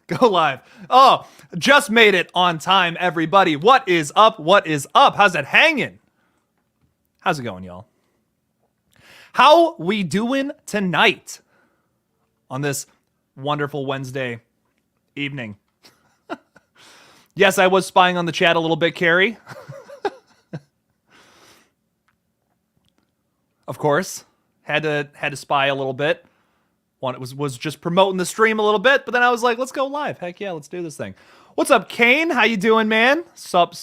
Go live. Oh, just made it on time, everybody. What is up? What is up? How's it hanging? How's it going, y'all? How we doing tonight on this wonderful Wednesday evening? Yes, I was spying on the chat a little bit, Carrie. Of course, had to spy a little bit. Was just promoting the stream a little bit, but then I was like, let's go live. Heck yeah, let's do this thing. What's up, Kane? How you doing, man? Sup?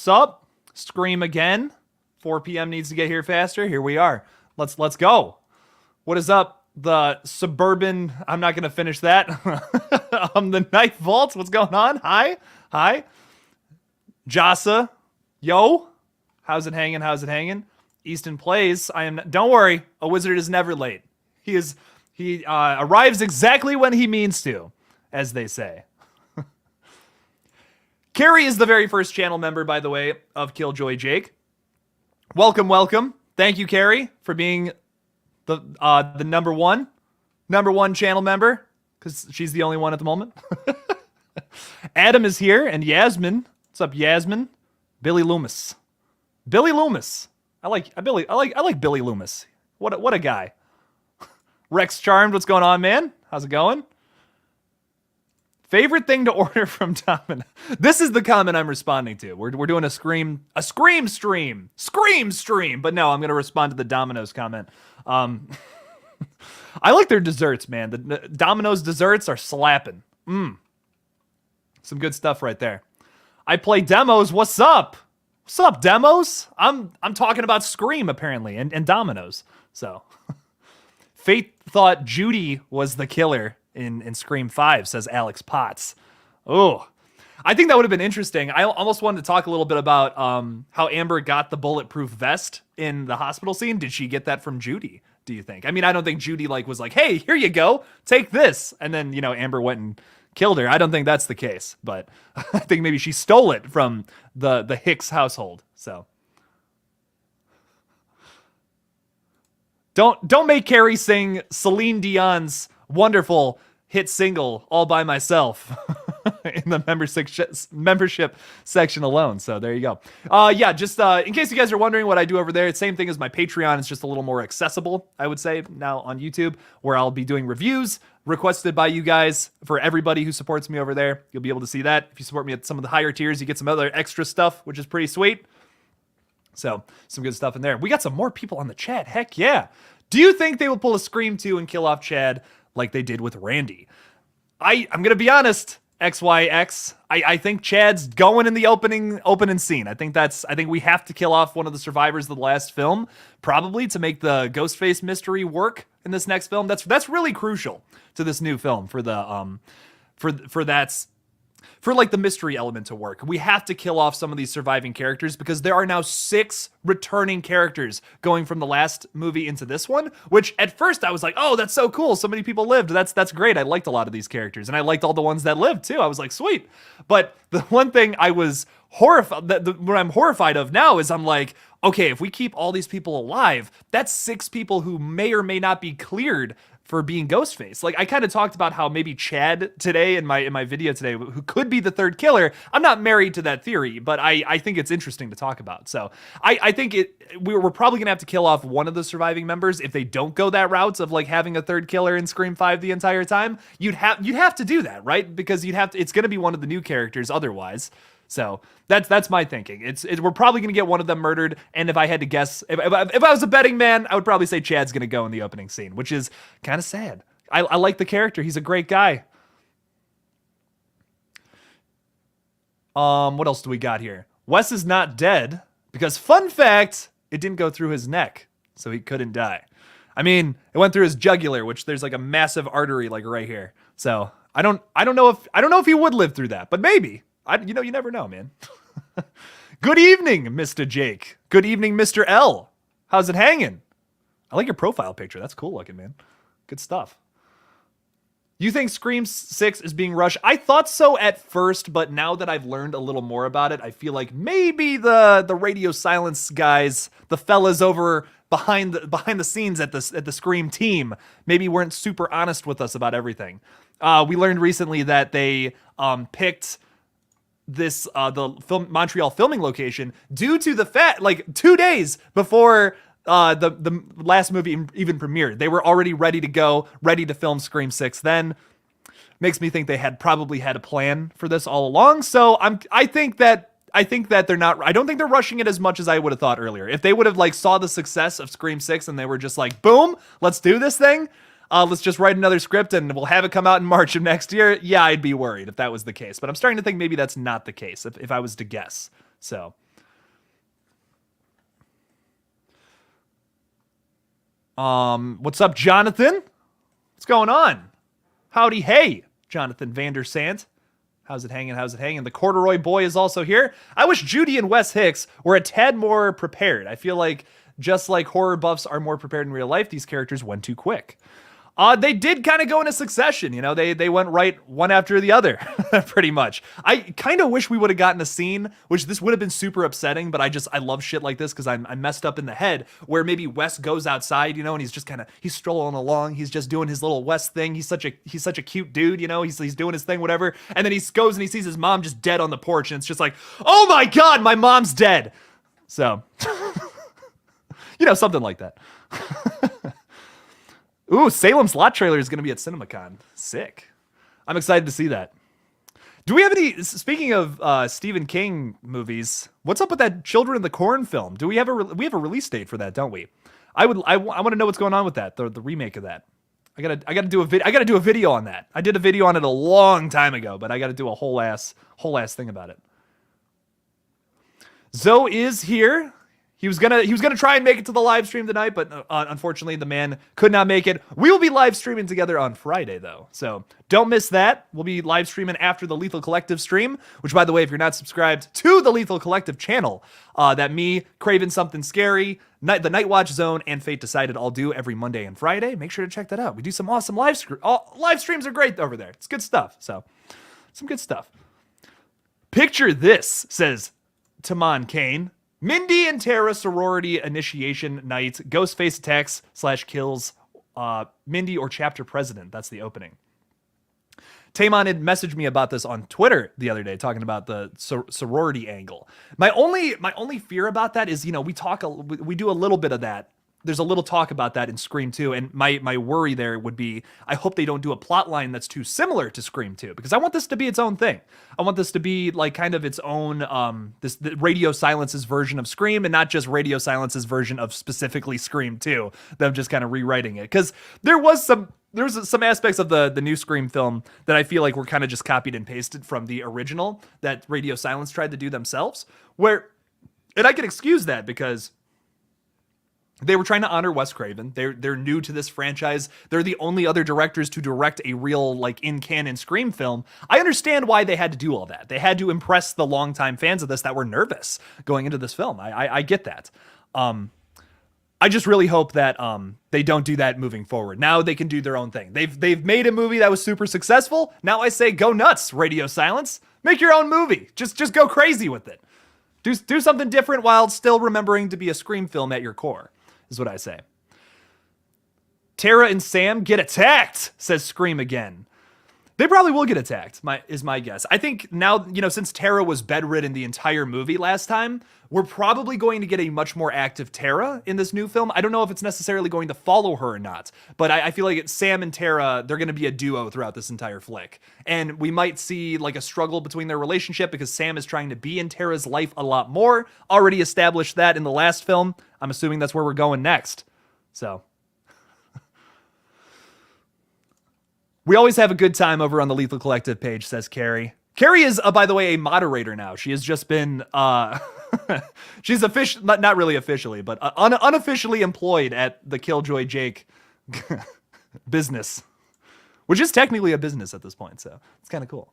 Scream again. 4 p.m. needs to get here faster. Here we are. Let's go. What is up? The suburban. I'm not gonna finish that. The Night Vault. What's going on? Hi. Jasa. Yo. How's it hanging? Easton plays. Don't worry. A wizard is never late. He arrives exactly when he means to, as they say. Carrie is the very first channel member, by the way, of KillJoy Jake. Welcome. Thank you, Carrie, for being the number one channel member, because she's the only one at the moment. Adam is here, and Yasmin. What's up, Yasmin? Billy Loomis. I like Billy Loomis. What a guy. Rex Charmed, what's going on, man? How's it going? Favorite thing to order from Domino. This is the comment I'm responding to. We're doing a scream stream. But no, I'm gonna respond to the Domino's comment. I like their desserts, man. The Domino's desserts are slapping. Some good stuff right there. I play demos. What's up? What's up, demos? I'm talking about Scream apparently and Domino's. So. Fate thought Judy was the killer in Scream 5, says Alex Potts. Oh, I think that would have been interesting. I almost wanted to talk a little bit about how Amber got the bulletproof vest in the hospital scene. Did she get that from Judy, do you think? I mean, I don't think Judy was like, hey, here you go, take this. And then, Amber went and killed her. I don't think that's the case, but I think maybe she stole it from the Hicks household, so. Don't make Carrie sing Celine Dion's wonderful hit single All By Myself in the membership section alone. So there you go. Just in case you guys are wondering what I do over there, it's the same thing as my Patreon. It's just a little more accessible, I would say, now on YouTube, where I'll be doing reviews requested by you guys. For everybody who supports me over there, you'll be able to see that. If you support me at some of the higher tiers, you get some other extra stuff, which is pretty sweet. So, some good stuff in there. We got some more people on the chat. Heck yeah. Do you think they will pull a Scream 2 and kill off Chad like they did with Randy? I'm going to be honest, XYX. I think Chad's going in the opening scene. I think we have to kill off one of the survivors of the last film, probably to make the Ghostface mystery work in this next film. That's really crucial to this new film for the for the mystery element to work. We have to kill off some of these surviving characters because there are now 6 returning characters going from the last movie into this one, which at first I was like, oh, that's so cool. So many people lived. That's great. I liked a lot of these characters and I liked all the ones that lived too. I was like, sweet. But the one thing I was horrified, what I'm horrified of now is I'm like, okay, if we keep all these people alive, that's 6 people who may or may not be cleared for being Ghostface. I kind of talked about how maybe Chad today in my video today, who could be the third killer. I'm not married to that theory, but I think it's interesting to talk about. So I think we're probably gonna have to kill off one of the surviving members if they don't go that route of having a third killer in Scream 5 the entire time. You'd have to do that, right? Because it's gonna be one of the new characters otherwise. So that's my thinking. We're probably gonna get one of them murdered, and if I had to guess, if I was a betting man, I would probably say Chad's gonna go in the opening scene, which is kind of sad. I like the character. He's a great guy. What else do we got here? Wes is not dead because, fun fact, it didn't go through his neck, so he couldn't die. I mean, it went through his jugular, which there's a massive artery right here. So I don't know if he would live through that, but maybe. You never know, man. Good evening, Mr. Jake. Good evening, Mr. L. How's it hanging? I like your profile picture. That's cool looking, man. Good stuff. You think Scream 6 is being rushed? I thought so at first, but now that I've learned a little more about it, I feel like maybe the radio silence guys, the fellas over behind the scenes at the Scream team, maybe weren't super honest with us about everything. We learned recently that they picked this the Montreal filming location due to the fact, like 2 days before the last movie even premiered, they were already ready to go, ready to film Scream 6. Then makes me think they had probably had a plan for this all along. So I think that they're not. I don't think they're rushing it as much as I would have thought earlier. If they would have like saw the success of Scream 6 and they were just like, boom, let's do this thing. Let's just write another script and we'll have it come out in March of next year. Yeah, I'd be worried if that was the case. But I'm starting to think maybe that's not the case if I was to guess. So. What's up, Jonathan? What's going on? Howdy, hey, Jonathan Vandersant. How's it hanging? The Corduroy Boy is also here. I wish Judy and Wes Hicks were a tad more prepared. I feel like just like horror buffs are more prepared in real life, these characters went too quick. They did kind of go in a succession, you know, they went right one after the other, pretty much. I kind of wish we would have gotten a scene, which this would have been super upsetting, but I love shit like this because I'm messed up in the head, where maybe Wes goes outside, you know, and he's just he's strolling along, he's just doing his little Wes thing, he's such a cute dude, you know, he's doing his thing, whatever, and then he goes and he sees his mom just dead on the porch, and it's just like, oh my god, my mom's dead. So, you know, something like that. Ooh, Salem's Lot trailer is going to be at CinemaCon. Sick. I'm excited to see that. Do we have any, speaking of Stephen King movies, what's up with that Children of the Corn film? Do we have we have a release date for that, don't we? I want to know what's going on with that, the remake of that. I gotta do a video on that. I did a video on it a long time ago, but I gotta do a whole ass thing about it. Zoe is here. He was gonna try and make it to the live stream tonight, but unfortunately the man could not make it. We will be live streaming together on Friday though, so don't miss that. We'll be live streaming after the Lethal Collective stream, which, by the way, if you're not subscribed to the Lethal Collective channel, that me, Craven Something Scary, the Night Watch Zone, and Fate Decided all do every Monday and Friday. Make sure to check that out. We do some awesome live streams are great over there. It's good stuff. So some good stuff. Picture this, says Taman Kane. Mindy and Tara sorority initiation night. Ghostface attacks / kills Mindy or chapter president. That's the opening. Taman had messaged me about this on Twitter the other day, talking about the sorority angle. My only fear about that is, you know, we do a little bit of that. There's a little talk about that in Scream 2, and my worry there would be, I hope they don't do a plot line that's too similar to Scream 2, because I want this to be its own thing. I want this to be like kind of its own, the Radio Silence's version of Scream, and not just Radio Silence's version of specifically Scream 2, them just kind of rewriting it. Because there was some aspects of the new Scream film that I feel like were kind of just copied and pasted from the original that Radio Silence tried to do themselves, and I can excuse that because they were trying to honor Wes Craven. They're new to this franchise. They're the only other directors to direct a real, like, in-canon Scream film. I understand why they had to do all that. They had to impress the longtime fans of this that were nervous going into this film. I get that. I just really hope that they don't do that moving forward. Now they can do their own thing. They've made a movie that was super successful. Now I say go nuts, Radio Silence. Make your own movie. Just go crazy with it. Do something different while still remembering to be a Scream film at your core. Is what I say. Tara and Sam get attacked, says Scream again. They probably will get attacked, is my guess. I think now, you know, since Tara was bedridden the entire movie last time, we're probably going to get a much more active Tara in this new film. I don't know if it's necessarily going to follow her or not, but I feel like Sam and Tara, they're going to be a duo throughout this entire flick. And we might see like a struggle between their relationship because Sam is trying to be in Tara's life a lot more. Already established that in the last film. I'm assuming that's where we're going next. So we always have a good time over on the Lethal Collective page, says Carrie. Carrie is, by the way, a moderator now. She has just been, she's not really officially, but unofficially employed at the KillJoy Jake business, which is technically a business at this point. So it's kind of cool.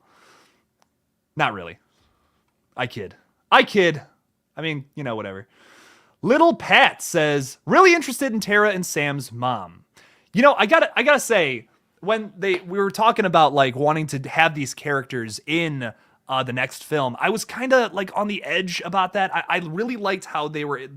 Not really. I kid. I mean, you know, whatever. Little Pat says, really interested in Tara and Sam's mom. You know, I gotta say, when we were talking about like wanting to have these characters in the next film. I was kind of like on the edge about that. I really liked how they were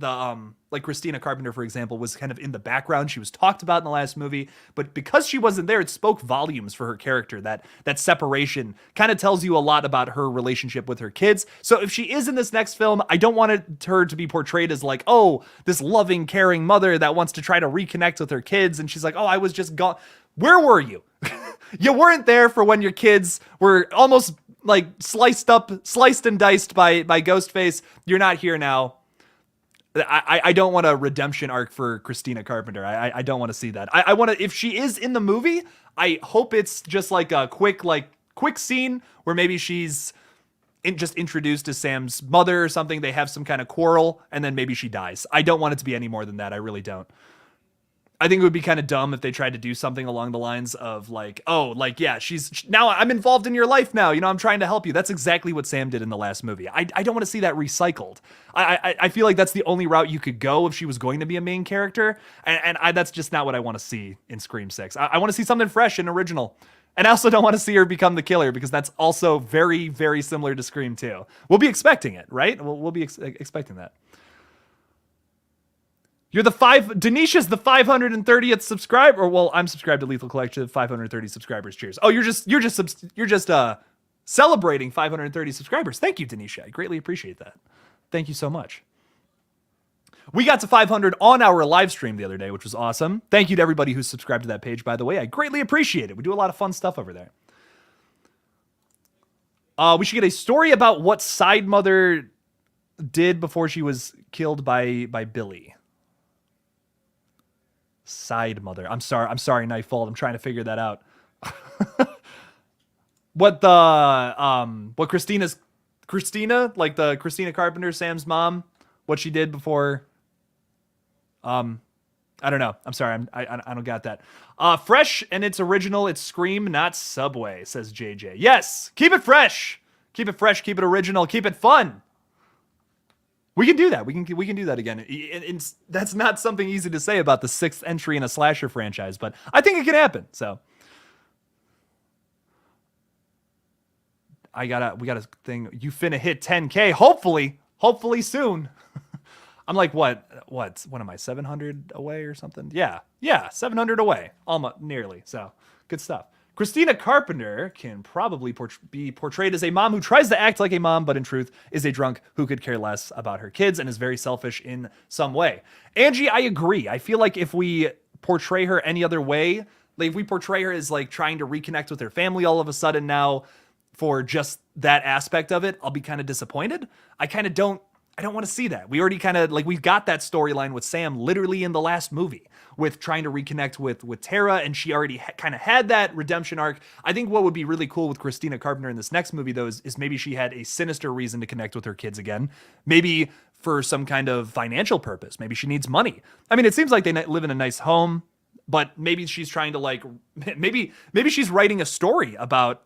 like Christina Carpenter, for example, was kind of in the background. She was talked about in the last movie, but because she wasn't there, it spoke volumes for her character. That separation kind of tells you a lot about her relationship with her kids. So if she is in this next film, I don't want her to be portrayed as like, oh, this loving, caring mother that wants to try to reconnect with her kids. And she's like, oh, I was just gone. Where were you? You weren't there for when your kids were almost like sliced and diced by Ghostface. You're not here now. I don't want a redemption arc for Christina Carpenter. I don't want to see that. I want to, if she is in the movie, I hope it's just like a quick scene where maybe she's just introduced as Sam's mother or something. They have some kind of quarrel and then maybe she dies. I don't want it to be any more than that. I really don't. I think it would be kind of dumb if they tried to do something along the lines of like, oh, like, yeah, now I'm involved in your life now. You know, I'm trying to help you. That's exactly what Sam did in the last movie. I don't want to see that recycled. I feel like that's the only route you could go if she was going to be a main character. And that's just not what I want to see in Scream 6. I want to see something fresh and original. And I also don't want to see her become the killer because that's also very, very similar to Scream 2. We'll be expecting it, right? We'll be expecting that. Denisha's the 530th subscriber. Or, well, I'm subscribed to Lethal Collective, 530 subscribers. Cheers. Oh, you're just celebrating 530 subscribers. Thank you, Denisha. I greatly appreciate that. Thank you so much. We got to 500 on our live stream the other day, which was awesome. Thank you to everybody who's subscribed to that page, by the way. I greatly appreciate it. We do a lot of fun stuff over there. We should get a story about what Side Mother did before she was killed by Billy. Side Mother. I'm sorry, Nightfall. I'm trying to figure that out. What Christina, like the Christina Carpenter, Sam's mom, what she did before. I don't know. I'm sorry. I don't got that. Fresh and it's original. It's Scream, not Subway, says JJ. Yes. Keep it fresh. Keep it fresh. Keep it original. Keep it fun. We can do that. We can do that again. That's not something easy to say about the 6th entry in a slasher franchise, but I think it can happen. So we got a thing. You finna hit 10K. Hopefully soon. I'm like, what am I, 700 away or something? Yeah, 700 away. Almost, nearly. So good stuff. Christina Carpenter can probably be portrayed as a mom who tries to act like a mom, but in truth is a drunk who could care less about her kids and is very selfish in some way. Angie, I agree. I feel like if we portray her any other way, like if we portray her as like trying to reconnect with her family all of a sudden now for just that aspect of it, I'll be kind of disappointed. I don't want to see that. We already kind of like, we've got that storyline with Sam literally in the last movie with trying to reconnect with Tara, and she already kind of had that redemption arc. I think what would be really cool with Christina Carpenter in this next movie, though, is maybe she had a sinister reason to connect with her kids again. Maybe for some kind of financial purpose. Maybe she needs money. I mean, it seems like they live in a nice home, but maybe she's trying to like, maybe she's writing a story about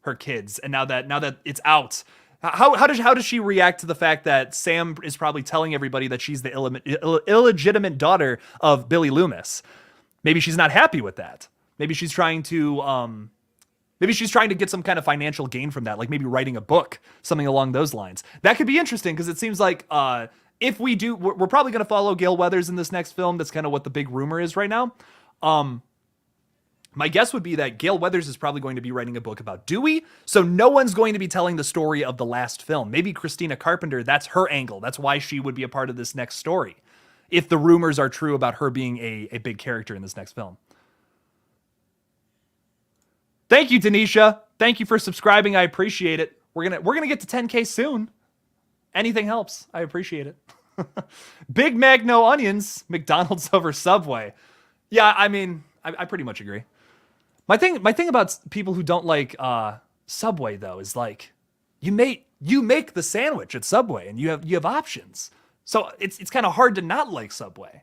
her kids, and now that it's out. How does she react to the fact that Sam is probably telling everybody that she's the illegitimate daughter of Billy Loomis? Maybe she's not happy with that. Maybe she's trying to get some kind of financial gain from that, like maybe writing a book, something along those lines. That could be interesting because it seems like if we do, we're probably going to follow Gale Weathers in this next film. That's kind of what the big rumor is right now. My guess would be that Gale Weathers is probably going to be writing a book about Dewey, so no one's going to be telling the story of the last film. Maybe Christina Carpenter, that's her angle. That's why she would be a part of this next story, if the rumors are true about her being a big character in this next film. Thank you, Denisha. Thank you for subscribing. I appreciate it. We're gonna get to 10K soon. Anything helps. I appreciate it. Big Mac, no onions. McDonald's over Subway. Yeah, I mean, I pretty much agree. My thing about people who don't like Subway though is like you make the sandwich at Subway and you have options. So it's kind of hard to not like Subway.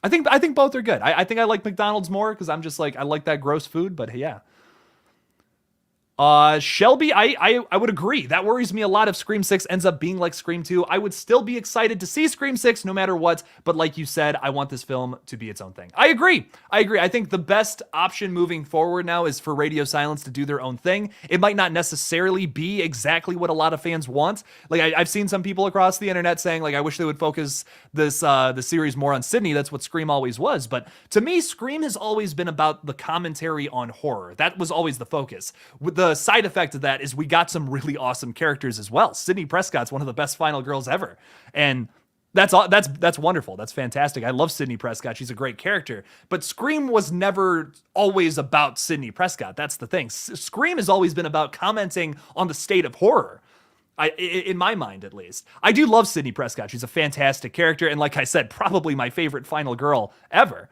I think both are good. I think I like McDonald's more because I'm just like I like that gross food, but yeah. Shelby, I would agree. That worries me a lot if Scream 6 ends up being like Scream 2. I would still be excited to see Scream 6 no matter what, but like you said, I want this film to be its own thing. I agree. I think the best option moving forward now is for Radio Silence to do their own thing. It might not necessarily be exactly what a lot of fans want. Like I've seen some people across the internet saying like, I wish they would focus this the series more on Sydney. That's what Scream always was. But to me, Scream has always been about the commentary on horror. That was always the focus. With the side effect of that is we got some really awesome characters as well. Sidney Prescott's one of the best final girls ever. And that's wonderful. That's fantastic. I love Sidney Prescott. She's a great character. But Scream was never always about Sidney Prescott. That's the thing. Scream has always been about commenting on the state of horror. In my mind, at least. I do love Sidney Prescott. She's a fantastic character. And like I said, probably my favorite final girl ever.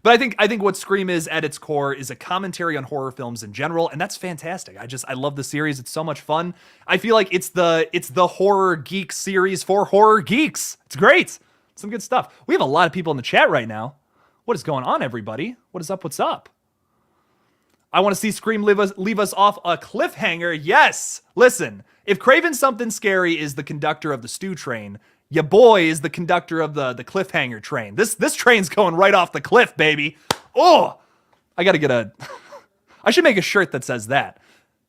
But I think what Scream is at its core is a commentary on horror films in general, and that's fantastic. I love the series. It's so much fun. I feel like it's the horror geek series for horror geeks. It's great. Some good stuff. We have a lot of people in the chat right now. What is going on, everybody? What is up? What's up? I want to see Scream leave us off a cliffhanger. Yes. Listen, if Craven Something Scary is the conductor of the stew train, your boy is the conductor of the cliffhanger train. This train's going right off the cliff, baby. Oh, I got to get I should make a shirt that says that.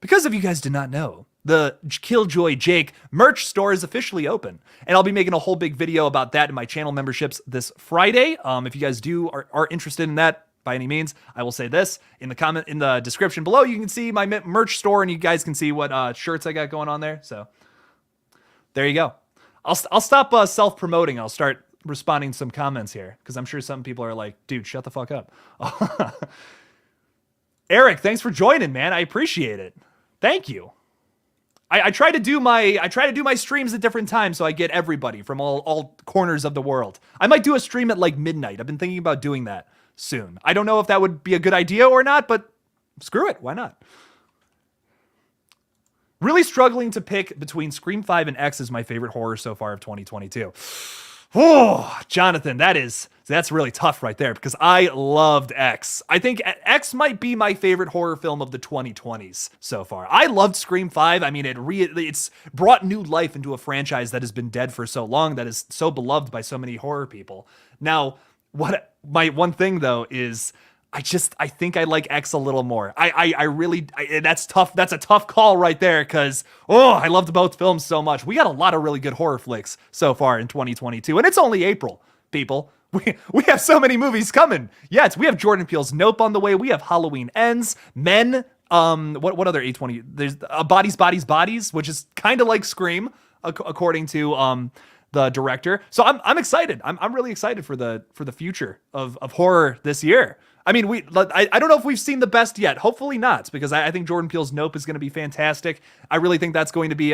Because if you guys did not know, the KillJoy Jake merch store is officially open. And I'll be making a whole big video about that in my channel memberships this Friday. If you guys are interested in that, by any means, I will say this in the description below. You can see my merch store, and you guys can see what shirts I got going on there. So there you go. I'll stop self-promoting. I'll start responding to some comments here because I'm sure some people are like, dude, shut the fuck up. Eric, thanks for joining, man. I appreciate it. Thank you. I try to do my streams at different times so I get everybody from all corners of the world. I might do a stream at like midnight. I've been thinking about doing that soon. I don't know if that would be a good idea or not, but screw it. Why not? Really struggling to pick between Scream 5 and X as my favorite horror so far of 2022. Oh, Jonathan, that's really tough right there because I loved X. I think X might be my favorite horror film of the 2020s so far. I loved Scream 5. I mean, it's brought new life into a franchise that has been dead for so long, that is so beloved by so many horror people. Now, what my one thing though is I think I like X a little more. That's tough. That's a tough call right there because, I loved both films so much. We got a lot of really good horror flicks so far in 2022, and it's only April, people. We have so many movies coming. Yes, we have Jordan Peele's Nope on the way. We have Halloween Ends, Men, what other A20? There's Bodies, which is kind of like Scream, according to the director. So I'm excited. I'm really excited for the future of horror this year. I mean, I don't know if we've seen the best yet. Hopefully not, because I think Jordan Peele's Nope is going to be fantastic. I really think that's going to be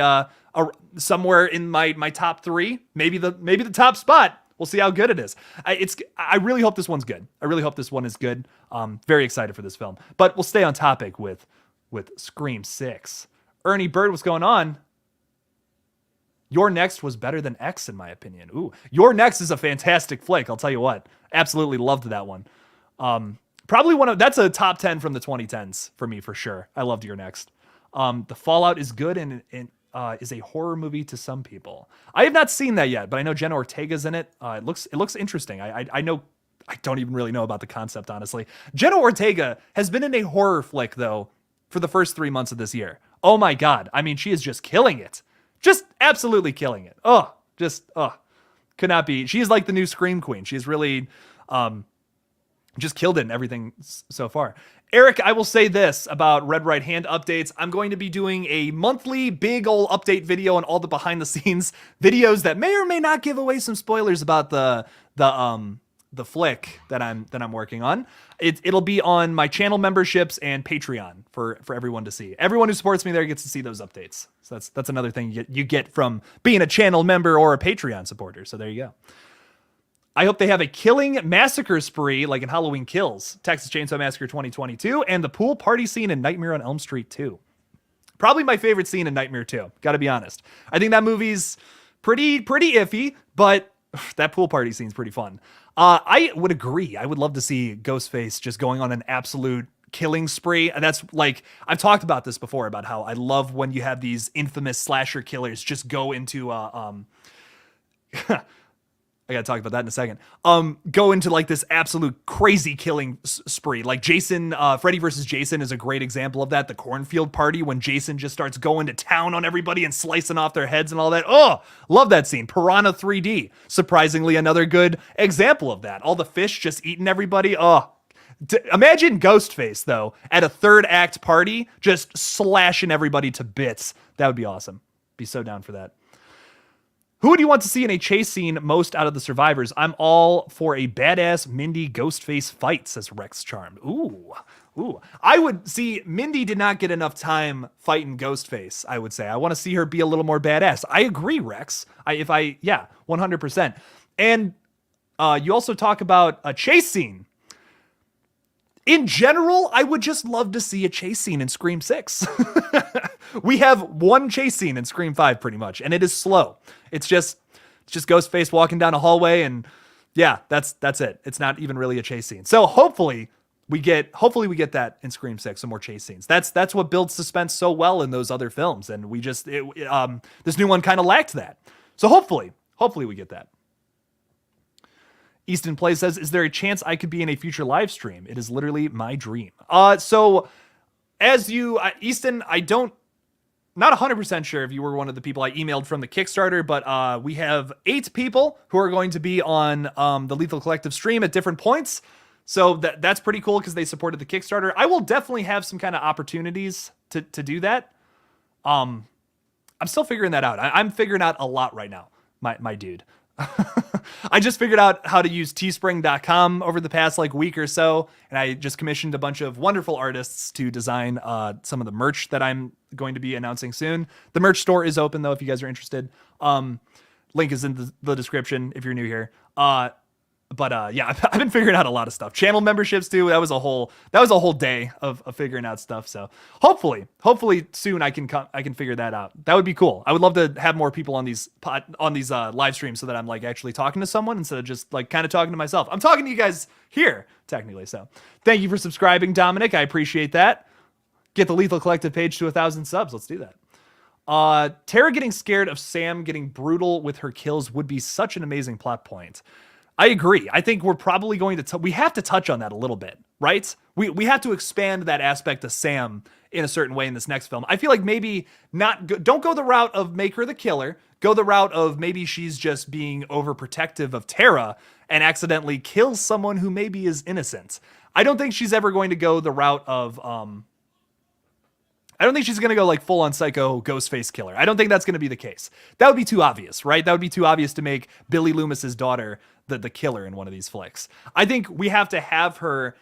somewhere in my top 3, maybe the top spot. We'll see how good it is. I really hope this one's good. I really hope this one is good. Very excited for this film. But we'll stay on topic with Scream 6. Ernie Bird, what's going on? Your Next was better than X, in my opinion. Ooh, Your Next is a fantastic flick. I'll tell you what. Absolutely loved that one. Probably that's a top 10 from the 2010s for me, for sure. I loved Your Next. The Fallout is good and is a horror movie to some people. I have not seen that yet, but I know Jenna Ortega's in it. It looks interesting. I know, I don't even really know about the concept, honestly. Jenna Ortega has been in a horror flick though for the first 3 months of this year. Oh my God. I mean, she is just killing it. Just absolutely killing it. Could not be. She is like the new Scream Queen. She's really, just killed it in everything so far. Eric, I will say this about Red Right Hand updates. I'm going to be doing a monthly big ol' update video on all the behind the scenes videos that may or may not give away some spoilers about the flick that I'm working on. It'll be on my channel memberships and Patreon for everyone to see. Everyone who supports me there gets to see those updates. So that's another thing you get from being a channel member or a Patreon supporter. So there you go. I hope they have a killing massacre spree like in Halloween Kills, Texas Chainsaw Massacre 2022, and the pool party scene in Nightmare on Elm Street 2. Probably my favorite scene in Nightmare 2, gotta be honest. I think that movie's pretty iffy, but that pool party scene's pretty fun. I would agree. I would love to see Ghostface just going on an absolute killing spree. And that's like, I've talked about this before about how I love when you have these infamous slasher killers just go into I gotta talk about that in a second. Go into like this absolute crazy killing spree. Like Jason, Freddy versus Jason is a great example of that. The cornfield party, when Jason just starts going to town on everybody and slicing off their heads and all that. Oh, love that scene. Piranha 3D, surprisingly another good example of that. All the fish just eating everybody. Oh, imagine Ghostface though at a third act party, just slashing everybody to bits. That would be awesome. Be so down for that. Who would you want to see in a chase scene most out of the survivors? I'm all for a badass Mindy Ghostface fight, says Rex Charmed. Ooh. I would see, Mindy did not get enough time fighting Ghostface, I would say. I want to see her be a little more badass. I agree, Rex. 100%. And you also talk about a chase scene. In general, I would just love to see a chase scene in Scream 6. We have one chase scene in Scream 5 pretty much, and it is slow. It's just Ghostface walking down a hallway, and yeah, that's it. It's not even really a chase scene. So hopefully we get that in Scream 6, some more chase scenes. That's what builds suspense so well in those other films, and this new one kind of lacked that. So hopefully we get that. Easton Play says, is there a chance I could be in a future live stream? It is literally my dream. So as you, Easton, not 100% sure if you were one of the people I emailed from the Kickstarter, but we have 8 people who are going to be on the Lethal Collective stream at different points. So that's pretty cool because they supported the Kickstarter. I will definitely have some kind of opportunities to do that. I'm still figuring that out. I'm figuring out a lot right now, my dude. I just figured out how to use teespring.com over the past week or so, and I just commissioned a bunch of wonderful artists to design some of the merch that I'm going to be announcing soon. The merch store is open though if you guys are interested. Link is in the description if you're new here. Yeah, I've been figuring out a lot of stuff. Channel memberships too. That was a whole day of figuring out stuff. So hopefully soon I can figure that out. That would be cool. I would love to have more people on these live streams so that I'm actually talking to someone instead of just kind of talking to myself. I'm talking to you guys here technically. So thank you for subscribing, Dominic. I appreciate that. Get the Lethal Collective page to 1,000 subs. Let's do that. Tara getting scared of Sam getting brutal with her kills would be such an amazing plot point. I agree. I think we're probably going to we have to touch on that a little bit, right? We have to expand that aspect of Sam in a certain way in this next film. I feel like maybe don't go the route of make her the killer. Go the route of maybe she's just being overprotective of Tara and accidentally kills someone who maybe is innocent. I don't think she's ever going to go the route of I don't think she's going to go full on psycho Ghostface killer. I don't think that's going to be the case. That would be too obvious, right? That would be too obvious to make Billy Loomis's daughter the killer in one of these flicks. I think we have to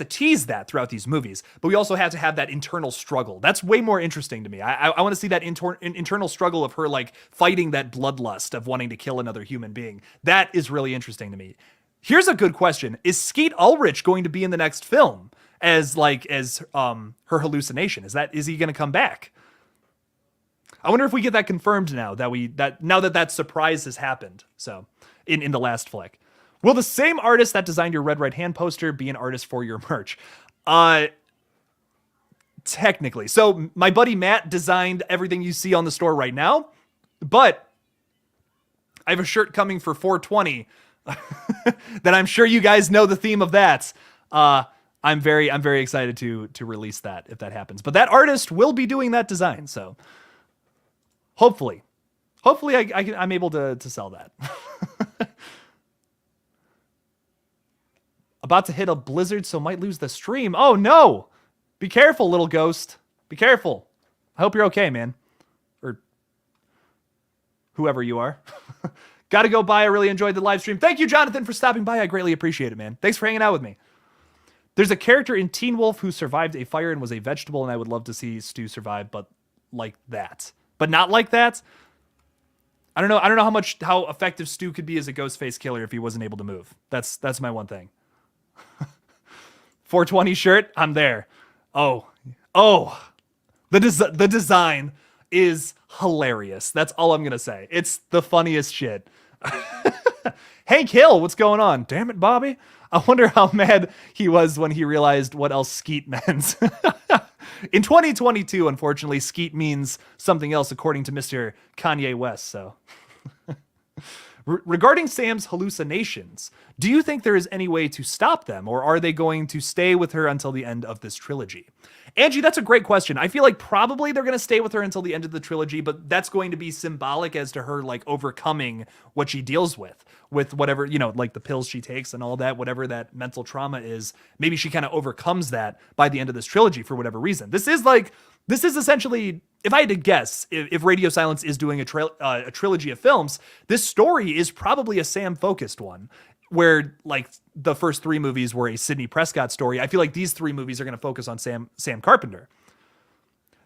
tease that throughout these movies, but we also have to have that internal struggle. That's way more interesting to me. I want to see that internal struggle of her fighting that bloodlust of wanting to kill another human being. That is really interesting to me. Here's a good question. Is Skeet Ulrich going to be in the next film as her hallucination? Is he going to come back? I wonder if we get that confirmed now that surprise has happened. So in the last flick, will the same artist that designed your Red Right Hand poster be an artist for your merch? Technically. So my buddy Matt designed everything you see on the store right now, but I have a shirt coming for 420 that I'm sure you guys know the theme of that. I'm very excited to release that if that happens. But that artist will be doing that design, so hopefully I'm able to sell that. About to hit a blizzard, so might lose the stream. Oh no! Be careful, little ghost. Be careful. I hope you're okay, man. Or whoever you are. Gotta go by. I really enjoyed the live stream. Thank you, Jonathan, for stopping by. I greatly appreciate it, man. Thanks for hanging out with me. There's a character in Teen Wolf who survived a fire and was a vegetable, and I would love to see Stu survive, but like that. But not like that. I don't know how effective Stu could be as a Ghostface killer if he wasn't able to move. That's my one thing. 420 shirt, I'm there. Oh, the design is hilarious. That's all I'm gonna say. It's the funniest shit. Hank Hill, what's going on? Damn it, Bobby. I wonder how mad he was when he realized what else Skeet meant. In 2022, unfortunately, Skeet means something else according to Mr. Kanye West, so... Regarding Sam's hallucinations, do you think there is any way to stop them, or are they going to stay with her until the end of this trilogy? Angie, that's a great question. I feel like probably they're going to stay with her until the end of the trilogy, but that's going to be symbolic as to her like overcoming what she deals with whatever, you know, like the pills she takes and all that, whatever that mental trauma is. Maybe she kind of overcomes that by the end of this trilogy for whatever reason. This is essentially, if I had to guess, if Radio Silence is doing a trilogy of films, this story is probably a Sam-focused one, where like the first 3 movies were a Sidney Prescott story. I feel like these 3 movies are going to focus on Sam Carpenter.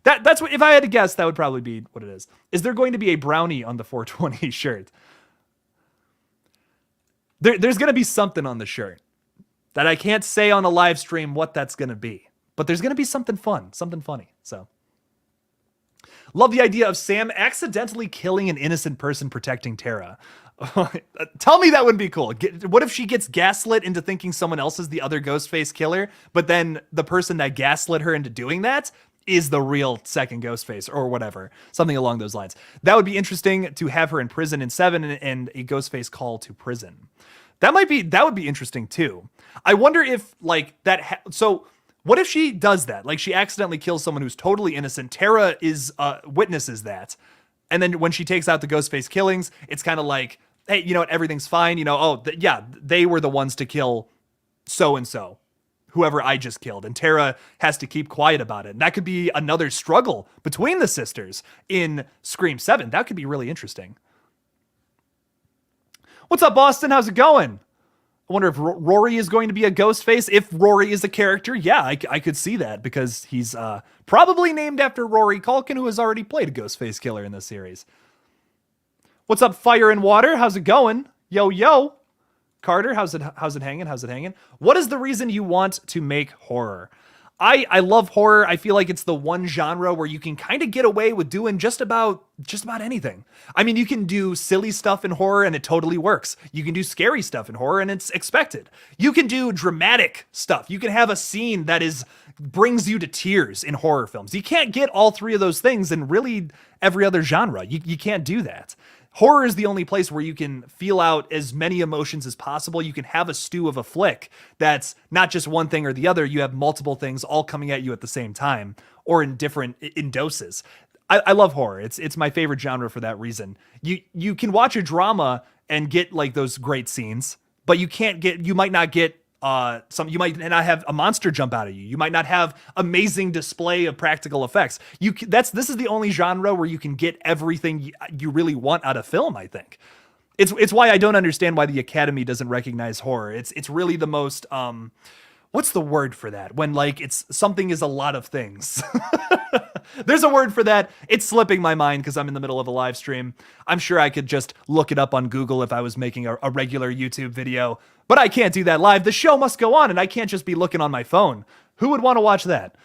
That's what, if I had to guess, that would probably be what it is. Is there going to be a brownie on the 420 shirt? There's going to be something on the shirt that I can't say on a live stream what that's going to be, but there's going to be something fun, something funny. So love the idea of Sam accidentally killing an innocent person protecting Tara. Tell me that wouldn't be cool. What if she gets gaslit into thinking someone else is the other Ghostface killer, but then the person that gaslit her into doing that is the real second Ghostface or whatever, something along those lines. That would be interesting to have her in prison in 7 and a Ghostface call to prison. That would be interesting too. I wonder if like that. So what if she does that? Like she accidentally kills someone who's totally innocent. Tara witnesses that. And then when she takes out the Ghostface killings, it's kind of like, hey, you know what? Everything's fine. You know, they were the ones to kill so-and-so, whoever I just killed. And Tara has to keep quiet about it. And that could be another struggle between the sisters in Scream 7. That could be really interesting. What's up, Boston? How's it going? I wonder if Rory is going to be a Ghostface. If Rory is a character, yeah, I could see that because he's probably named after Rory Culkin, who has already played a Ghostface killer in this series. What's up, Fire and Water? How's it going? Yo, yo. Carter, how's it hanging? How's it hanging? What is the reason you want to make horror? I love horror. I feel like it's the one genre where you can kind of get away with doing just about anything. I mean, you can do silly stuff in horror and it totally works. You can do scary stuff in horror and it's expected. You can do dramatic stuff. You can have a scene that brings you to tears in horror films. You can't get all 3 of those things in really every other genre. You can't do that. Horror is the only place where you can feel out as many emotions as possible. You can have a stew of a flick that's not just one thing or the other. You have multiple things all coming at you at the same time or in doses. I love horror. It's my favorite genre for that reason. You can watch a drama and get like those great scenes, but you might not get you might not have a monster jump out at you. You might not have amazing display of practical effects. This is the only genre where you can get everything you really want out of film, I think. It's why I don't understand why the Academy doesn't recognize horror. It's really the most what's the word for that? When like something is a lot of things. There's a word for that. It's slipping my mind because I'm in the middle of a live stream. I'm sure I could just look it up on Google if I was making a regular YouTube video, but I can't do that live. The show must go on and I can't just be looking on my phone. Who would want to watch that?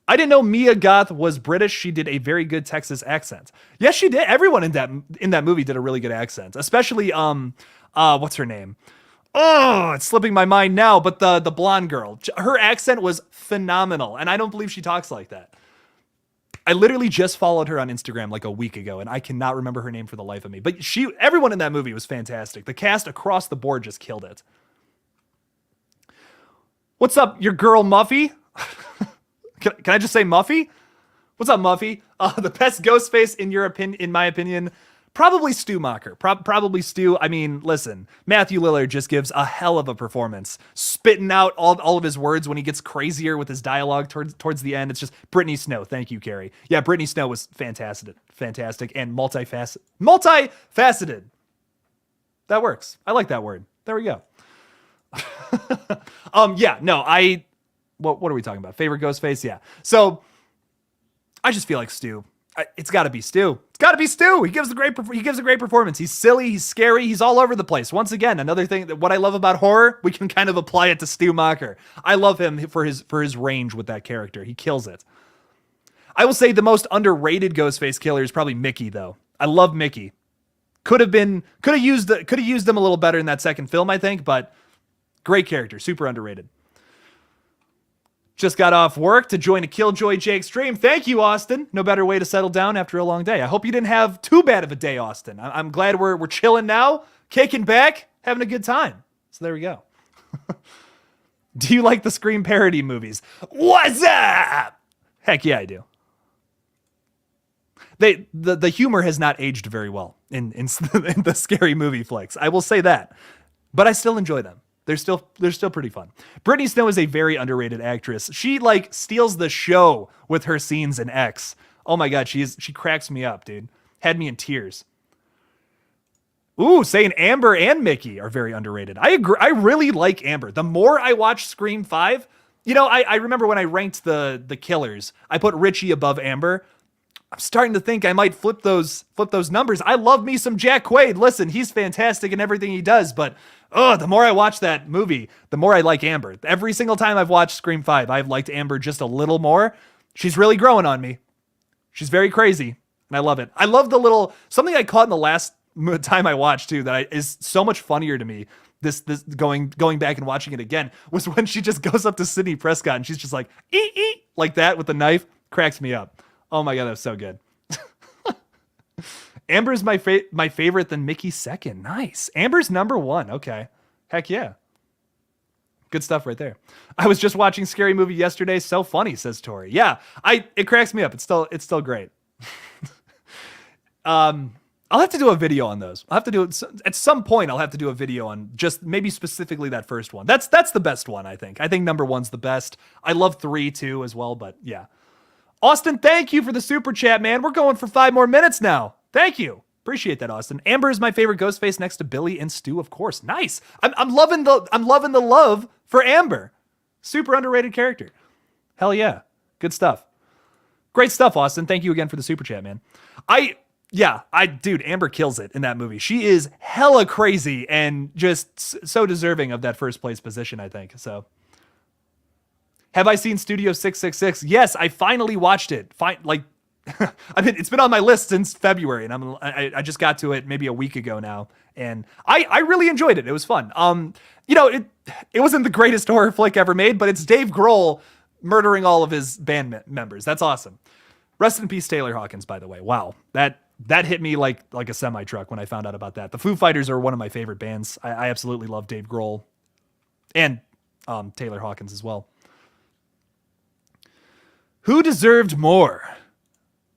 I didn't know Mia Goth was British. She did a very good Texas accent. Yes, she did. Everyone in that movie did a really good accent, especially what's her name? Oh, it's slipping my mind now, but the blonde girl. Her accent was phenomenal, and I don't believe she talks like that. I literally just followed her on Instagram like a week ago, and I cannot remember her name for the life of me. But everyone in that movie was fantastic. The cast across the board just killed it. What's up, your girl Muffy? Can I just say Muffy? What's up, Muffy? The best Ghostface in my opinion, probably Stu Macher. Probably Stu. I mean, listen, Matthew Lillard just gives a hell of a performance, spitting out all of his words when he gets crazier with his dialogue towards the end. It's just Brittany Snow. Thank you, Carrie. Yeah, Brittany Snow was fantastic and multifaceted. That works. I like that word. There we go. Yeah, no, what are we talking about? Favorite Ghostface? Yeah. So I just feel like Stu. It's got to be Stu. It's got to be Stu. He gives a great performance. He's silly. He's scary. He's all over the place. Once again, another thing that what I love about horror, we can kind of apply it to Stu Macher. I love him for his range with that character. He kills it. I will say the most underrated Ghostface killer is probably Mickey, though. I love Mickey. Could have used them a little better in that second film, I think, but great character, super underrated. Just got off work to join a KillJoy Jake stream. Thank you, Austin. No better way to settle down after a long day. I hope you didn't have too bad of a day, Austin. I'm glad we're chilling now, kicking back, having a good time. So there we go. Do you like the Scream parody movies? What's up? Heck yeah, I do. The humor has not aged very well in the scary movie flicks. I will say that, but I still enjoy them. They're still pretty fun. Brittany Snow is a very underrated actress. She like steals the show with her scenes in X. Oh my god, she cracks me up, dude. Had me in tears. Ooh, saying Amber and Mickey are very underrated. I agree. I really like Amber. The more I watch Scream 5, you know, I remember when I ranked the killers, I put Richie above Amber. I'm starting to think I might flip those numbers. I love me some Jack Quaid. Listen, he's fantastic in everything he does, but the more I watch that movie, the more I like Amber. Every single time I've watched Scream 5, I've liked Amber just a little more. She's really growing on me. She's very crazy, and I love it. I love the little something I caught in the last time I watched too that is so much funnier to me. This going back and watching it again was when she just goes up to Sidney Prescott and she's just like eat like that with the knife. Cracks me up. Oh my god, that was so good. Amber's my favorite, then Mickey's second. Nice. Amber's number one. Okay. Heck yeah. Good stuff right there. I was just watching Scary Movie yesterday. So funny, says Tori. Yeah, it cracks me up. It's still great. I'll have to do a video on those. I'll have to do it at some point. I'll have to do a video on just maybe specifically that first one. That's the best one, I think. I think number one's the best. I love 3 too as well, but yeah. Austin, thank you for the super chat, man. We're going for 5 more minutes now. Thank you. Appreciate that, Austin. Amber is my favorite Ghostface next to Billy and Stu, of course. Nice. I'm loving the love for Amber. Super underrated character. Hell yeah. Good stuff. Great stuff, Austin. Thank you again for the super chat, man. Dude, Amber kills it in that movie. She is hella crazy and just so deserving of that first place position, I think. So, have I seen Studio 666? Yes, I finally watched it. I mean, it's been on my list since February, and I just got to it maybe a week ago now, and I really enjoyed it. It was fun. It wasn't the greatest horror flick ever made, but it's Dave Grohl murdering all of his band members. That's awesome. Rest in peace, Taylor Hawkins, by the way. Wow, that hit me like a semi-truck when I found out about that. The Foo Fighters are one of my favorite bands. I absolutely love Dave Grohl and Taylor Hawkins as well. Who deserved more?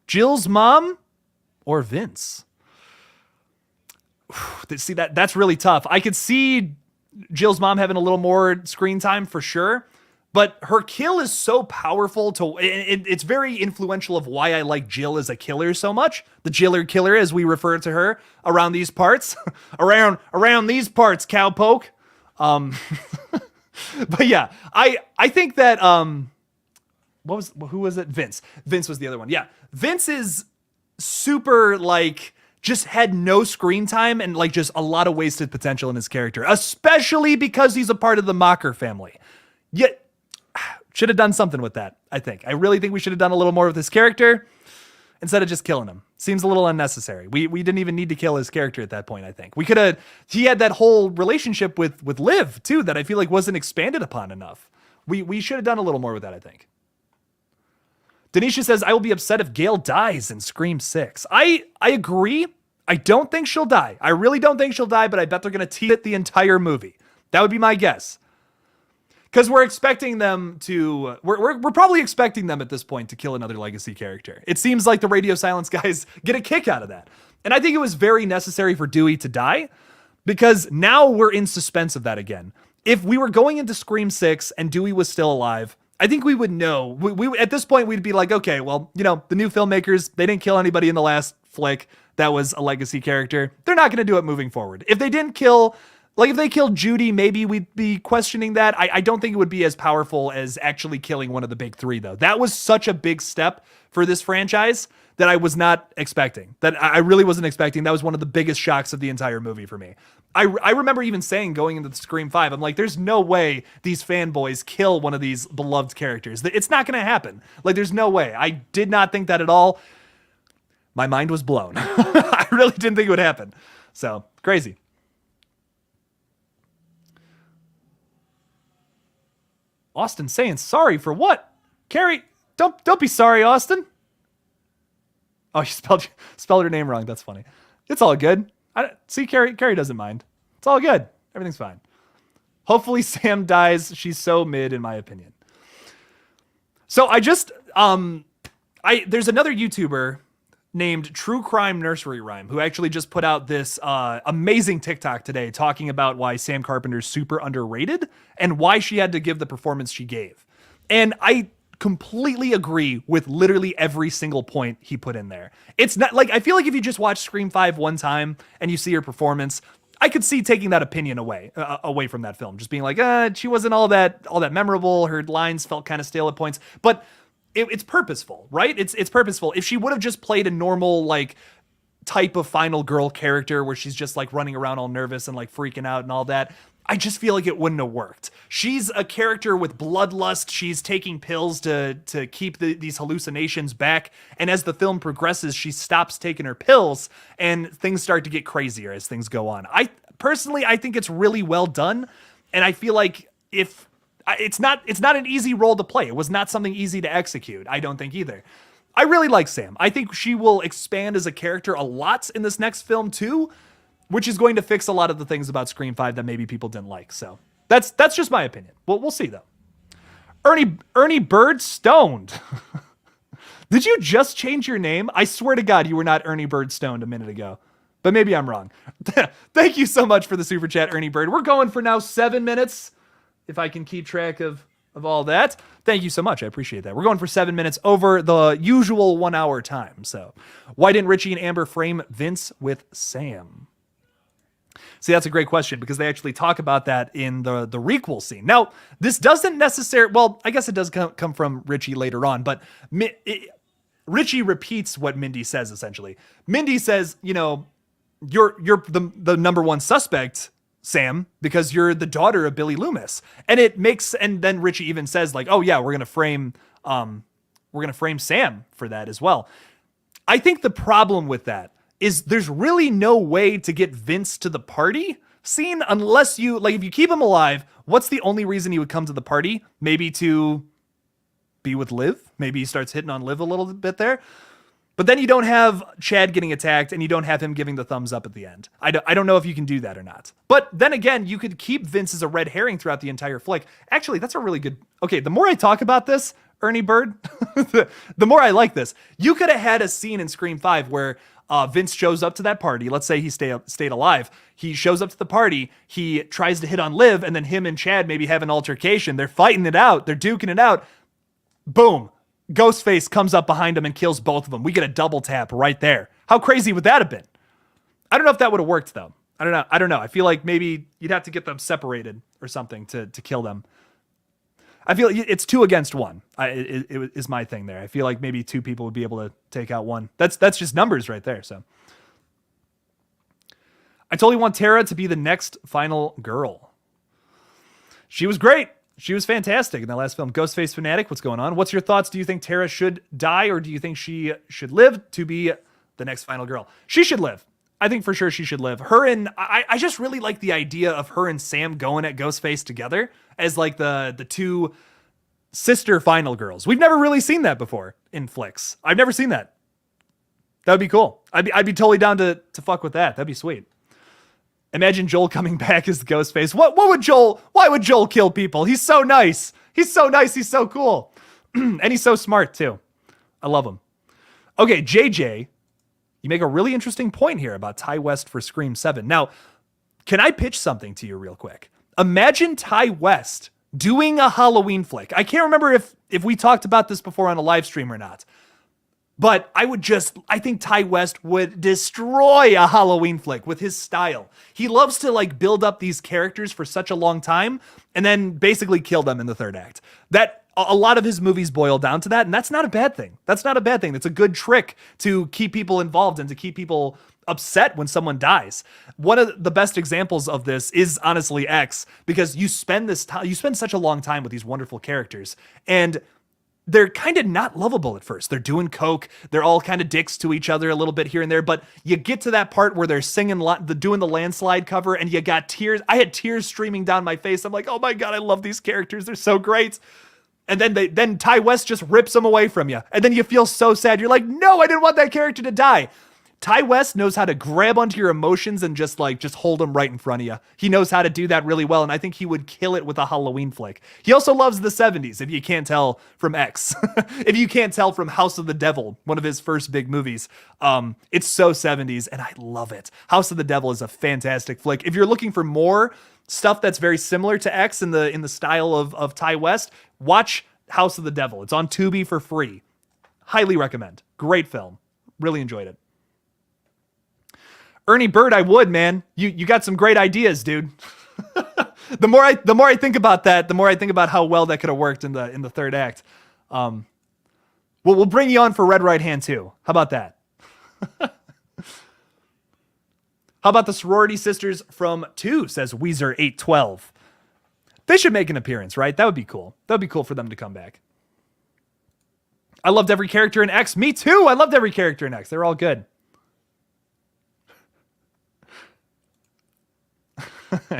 Jill's mom or Vince? See, that's really tough. I could see Jill's mom having a little more screen time for sure, but her kill is so powerful it's very influential of why I like Jill as a killer so much. The Jiller killer, as we refer to her around these parts, around these parts, cowpoke. But yeah, I think that, who was it? Vince was the other one. Yeah. Vince is super just had no screen time and just a lot of wasted potential in his character, especially because he's a part of the Mocker family. Yet should have done something with that. I really think we should have done a little more with his character instead of just killing him. Seems a little unnecessary. We didn't even need to kill his character at that point. I think he had that whole relationship with Liv too, that I feel like wasn't expanded upon enough. We should have done a little more with that, I think. Denisha says, I will be upset if Gail dies in Scream 6. I agree. I don't think she'll die. I really don't think she'll die, but I bet they're going to tease it the entire movie. That would be my guess. Because we're expecting them to... We're probably expecting them at this point to kill another legacy character. It seems like the Radio Silence guys get a kick out of that. And I think it was very necessary for Dewey to die, because now we're in suspense of that again. If we were going into Scream 6 and Dewey was still alive, I think we would know. We at this point, we'd be like, okay, well, the new filmmakers, they didn't kill anybody in the last flick that was a legacy character. They're not going to do it moving forward. If they didn't kill, if they killed Judy, maybe we'd be questioning that. I don't think it would be as powerful as actually killing one of the big 3, though. That was such a big step for this franchise that I was not expecting. That I really wasn't expecting. That was one of the biggest shocks of the entire movie for me. I remember even saying going into the Scream 5, I'm like, there's no way these fanboys kill one of these beloved characters. It's not going to happen. There's no way. I did not think that at all. My mind was blown. I really didn't think it would happen. So crazy. Austin saying sorry for what? Carrie, don't be sorry, Austin. Oh, you spelled her name wrong. That's funny. It's all good. See, Carrie doesn't mind. It's all good. Everything's fine. Hopefully Sam dies. She's so mid, in my opinion. So there's another YouTuber named True Crime Nursery Rhyme who actually just put out this amazing TikTok today talking about why Sam Carpenter's super underrated and why she had to give the performance she gave. And I completely agree with literally every single point he put in there. It's not like, I feel like if you just watch Scream 5 one time and you see her performance, I could see taking that opinion away from that film. Just being like, she wasn't all that memorable. Her lines felt kind of stale at points, but it's purposeful, right? It's purposeful. If she would have just played a normal, like, type of final girl character where she's just like running around all nervous and like freaking out and all that, I just feel like it wouldn't have worked. She's a character with bloodlust. She's taking pills to keep these hallucinations back. And as the film progresses, she stops taking her pills and things start to get crazier as things go on. I think it's really well done. And I feel like it's not an easy role to play. It was not something easy to execute. I don't think either. I really like Sam. I think she will expand as a character a lot in this next film too, which is going to fix a lot of the things about Scream 5 that maybe people didn't like. So that's just my opinion. We'll see though. Ernie Bird Stoned. Did you just change your name? I swear to God, you were not Ernie Bird Stoned a minute ago, but maybe I'm wrong. Thank you so much for the super chat, Ernie Bird. We're going for now 7 minutes. If I can keep track of all that. Thank you so much. I appreciate that. We're going for 7 minutes over the usual 1 hour time. So why didn't Richie and Amber frame Vince with Sam? See, that's a great question because they actually talk about that in the requel scene. Now, this doesn't necessarily, well, I guess it does come from Richie later on, but Richie repeats what Mindy says, essentially. Mindy says, you're the number one suspect, Sam, because you're the daughter of Billy Loomis. And then Richie even says like, oh yeah, we're going to frame Sam for that as well. I think the problem with that is there's really no way to get Vince to the party scene unless if you keep him alive, what's the only reason he would come to the party? Maybe to be with Liv. Maybe he starts hitting on Liv a little bit there. But then you don't have Chad getting attacked and you don't have him giving the thumbs up at the end. I don't know if you can do that or not. But then again, you could keep Vince as a red herring throughout the entire flick. Actually, that's a really good... Okay, the more I talk about this, Ernie Bird, the more I like this. You could have had a scene in Scream 5 where Vince shows up to that party. Let's say he stayed alive. He shows up to the party. He tries to hit on Liv, and then him and Chad maybe have an altercation. They're fighting it out. They're duking it out. Boom. Ghostface comes up behind him and kills both of them. We get a double tap right there. How crazy would that have been? I don't know if that would have worked, though. I don't know. I feel like maybe you'd have to get them separated or something to kill them. I feel it's 2 against 1. It is my thing there. I feel like maybe 2 people would be able to take out 1. That's just numbers right there. So I totally want Tara to be the next final girl. She was great. She was fantastic in that last film. Ghostface Fanatic, what's going on? What's your thoughts? Do you think Tara should die or do you think she should live to be the next final girl? She should live. I think for sure she should live. I just really like the idea of her and Sam going at Ghostface together as like the 2 sister final girls. We've never really seen that before in flicks. I've never seen that. That would be cool. I'd be totally down to fuck with that. That'd be sweet. Imagine Joel coming back as the Ghostface. Why would Joel kill people? He's so nice. He's so nice. He's so cool. And he's so smart too. I love him. Okay, JJ, you make a really interesting point here about Ty West for Scream 7. Now, can I pitch something to you real quick? Imagine Ty West doing a Halloween flick. I can't remember if we talked about this before on a live stream or not. But I think Ty West would destroy a Halloween flick with his style. He loves to like build up these characters for such a long time and then basically kill them in the third act. That a lot of his movies boil down to that, and that's not a bad thing. That's not a bad thing. That's a good trick to keep people involved and to keep people upset when someone dies. One of the best examples of this is honestly X, because you spend such a long time with these wonderful characters, and they're kind of not lovable at first. They're doing coke. They're all kind of dicks to each other a little bit here and there. But you get to that part where they're singing, doing the landslide cover, and you got tears. I had tears streaming down my face. I'm like, oh my God, I love these characters. They're so great. And then Ty West just rips them away from you. And then you feel so sad. You're like, no, I didn't want that character to die. Ty West knows how to grab onto your emotions and just hold them right in front of you. He knows how to do that really well, and I think he would kill it with a Halloween flick. He also loves the 70s, if you can't tell from X. If you can't tell from House of the Devil, one of his first big movies. It's so 70s, and I love it. House of the Devil is a fantastic flick. If you're looking for more stuff that's very similar to X in the style of Ty West, watch House of the Devil. It's on Tubi for free. Highly recommend. Great film. Really enjoyed it. Ernie Bird, I would, man. You got some great ideas, dude. The more I think about that, the more I think about how well that could have worked in the third act. We'll bring you on for Red Right Hand too. How about that? How about the sorority sisters from 2, says Weezer812. They should make an appearance, right? That would be cool. That would be cool for them to come back. I loved every character in X. Me too. I loved every character in X. They're all good.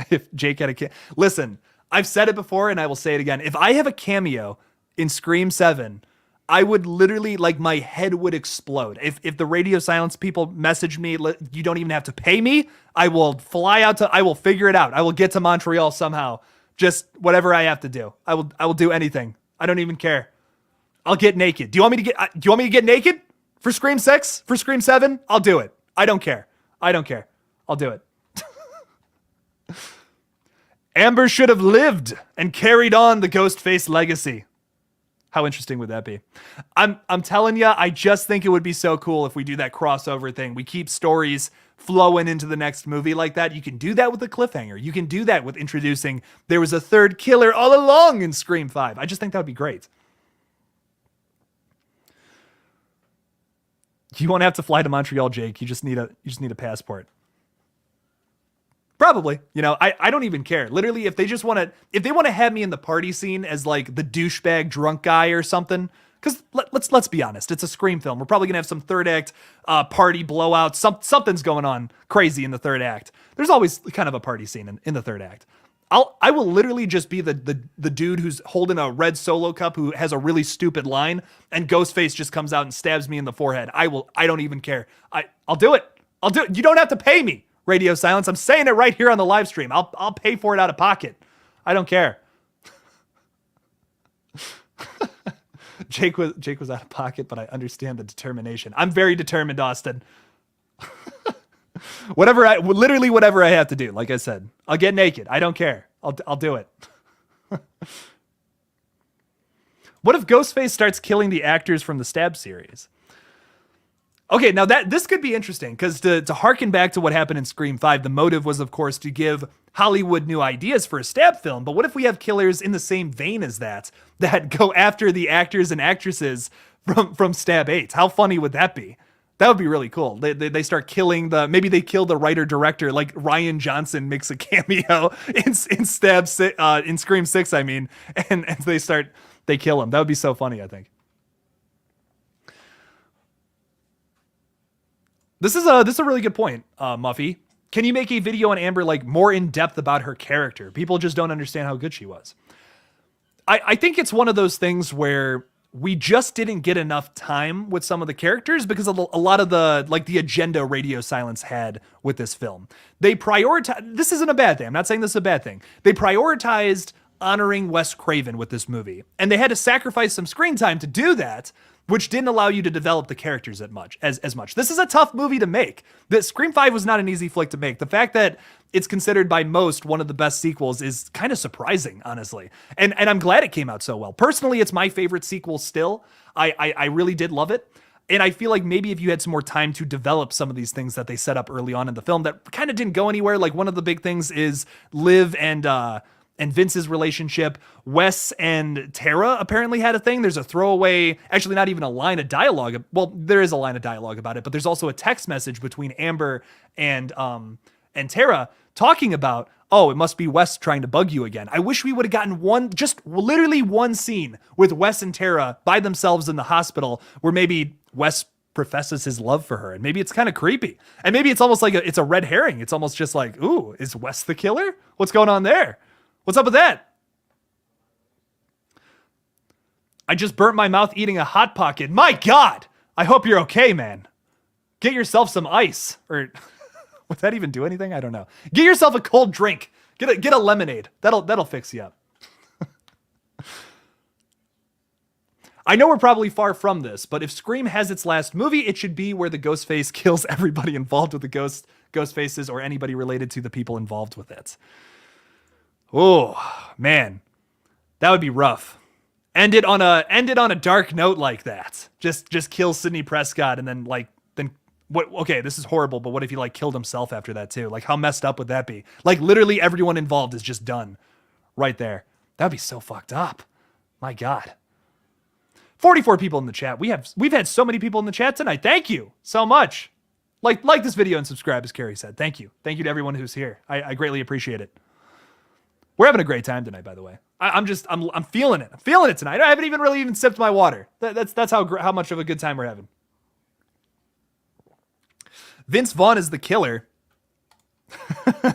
If Jake had a cameo. Listen, I've said it before and I will say it again. If I have a cameo in Scream 7, I would literally, my head would explode. If the Radio Silence people message me, you don't even have to pay me. I will fly out I will figure it out. I will get to Montreal somehow. Just whatever I have to do. I will do anything. I don't even care. I'll get naked. Do you want me to get naked for Scream 6? For Scream 7? I'll do it. I don't care. I'll do it. Amber should have lived and carried on the Ghostface legacy. How interesting would that be? I'm telling you, I just think it would be so cool if we do that crossover thing. We keep stories flowing into the next movie like that. You can do that with a cliffhanger. You can do that with introducing there was a third killer all along in Scream 5. I just think that would be great. You won't have to fly to Montreal, Jake. You just need a passport. Probably. I don't even care. Literally, if they want to have me in the party scene as the douchebag drunk guy or something, because let's be honest, it's a Scream film. We're probably gonna have some third act party blowout. Something's going on crazy in the third act. There's always kind of a party scene in the third act. I will literally just be the dude who's holding a red Solo cup who has a really stupid line, and Ghostface just comes out and stabs me in the forehead. I don't even care. I'll do it. You don't have to pay me. Radio Silence. I'm saying it right here on the live stream. I'll pay for it out of pocket. I don't care. Jake was out of pocket, but I understand the determination. I'm very determined, Austin. Literally whatever I have to do. Like I said, I'll get naked. I don't care. I'll do it. What if Ghostface starts killing the actors from the Stab series? Okay, now this could be interesting, because to harken back to what happened in Scream 5, the motive was, of course, to give Hollywood new ideas for a Stab film. But what if we have killers in the same vein as that go after the actors and actresses from Stab 8? How funny would that be? That would be really cool. They start killing maybe they kill the writer-director, like Ryan Johnson makes a cameo in Stab 6, in Scream 6, I mean, and they kill him. That would be so funny, I think. This is a really good point, Muffy. Can you make a video on Amber more in depth about her character? People just don't understand how good she was. I think it's one of those things where we just didn't get enough time with some of the characters because of a lot of the agenda Radio Silence had with this film. They prioritized. This isn't a bad thing. I'm not saying this is a bad thing. They prioritized honoring Wes Craven with this movie, and they had to sacrifice some screen time to do that, which didn't allow you to develop the characters as much. This is a tough movie to make. The Scream 5 was not an easy flick to make. The fact that it's considered by most one of the best sequels is kind of surprising, honestly. And I'm glad it came out so well. Personally, it's my favorite sequel still. I really did love it. And I feel like maybe if you had some more time to develop some of these things that they set up early on in the film that kind of didn't go anywhere. Like one of the big things is Liv and Vince's relationship. Wes and Tara apparently had a thing. There's a throwaway, actually not even a line of dialogue. Well, there is a line of dialogue about it, but there's also a text message between Amber and Tara talking about oh, it must be Wes trying to bug you again. I wish we would have gotten literally one scene with Wes and Tara by themselves in the hospital where maybe Wes professes his love for her, and maybe it's kind of creepy, and maybe it's almost like it's a red herring. It's almost just like, ooh, is Wes the killer? What's going on there? What's up with that? I just burnt my mouth eating a Hot Pocket. My God, I hope you're okay, man. Get yourself some ice, or would that even do anything? I don't know. Get yourself a cold drink. Get a lemonade. That'll fix you up. I know we're probably far from this, but if Scream has its last movie, it should be where the Ghostface kills everybody involved with the Ghostfaces or anybody related to the people involved with it. Oh, man. That would be rough. End it on a dark note like that. Just kill Sidney Prescott and then what? Okay, this is horrible, but what if he killed himself after that too? Like, how messed up would that be? Like, literally everyone involved is just done right there. That'd be so fucked up. My God. 44 people in the chat. We've had so many people in the chat tonight. Thank you so much. Like this video and subscribe, as Carrie said. Thank you. Thank you to everyone who's here. I greatly appreciate it. We're having a great time tonight, by the way. I'm feeling it. I'm feeling it tonight. I haven't even sipped my water. That's how much of a good time we're having. Vince Vaughn is the killer.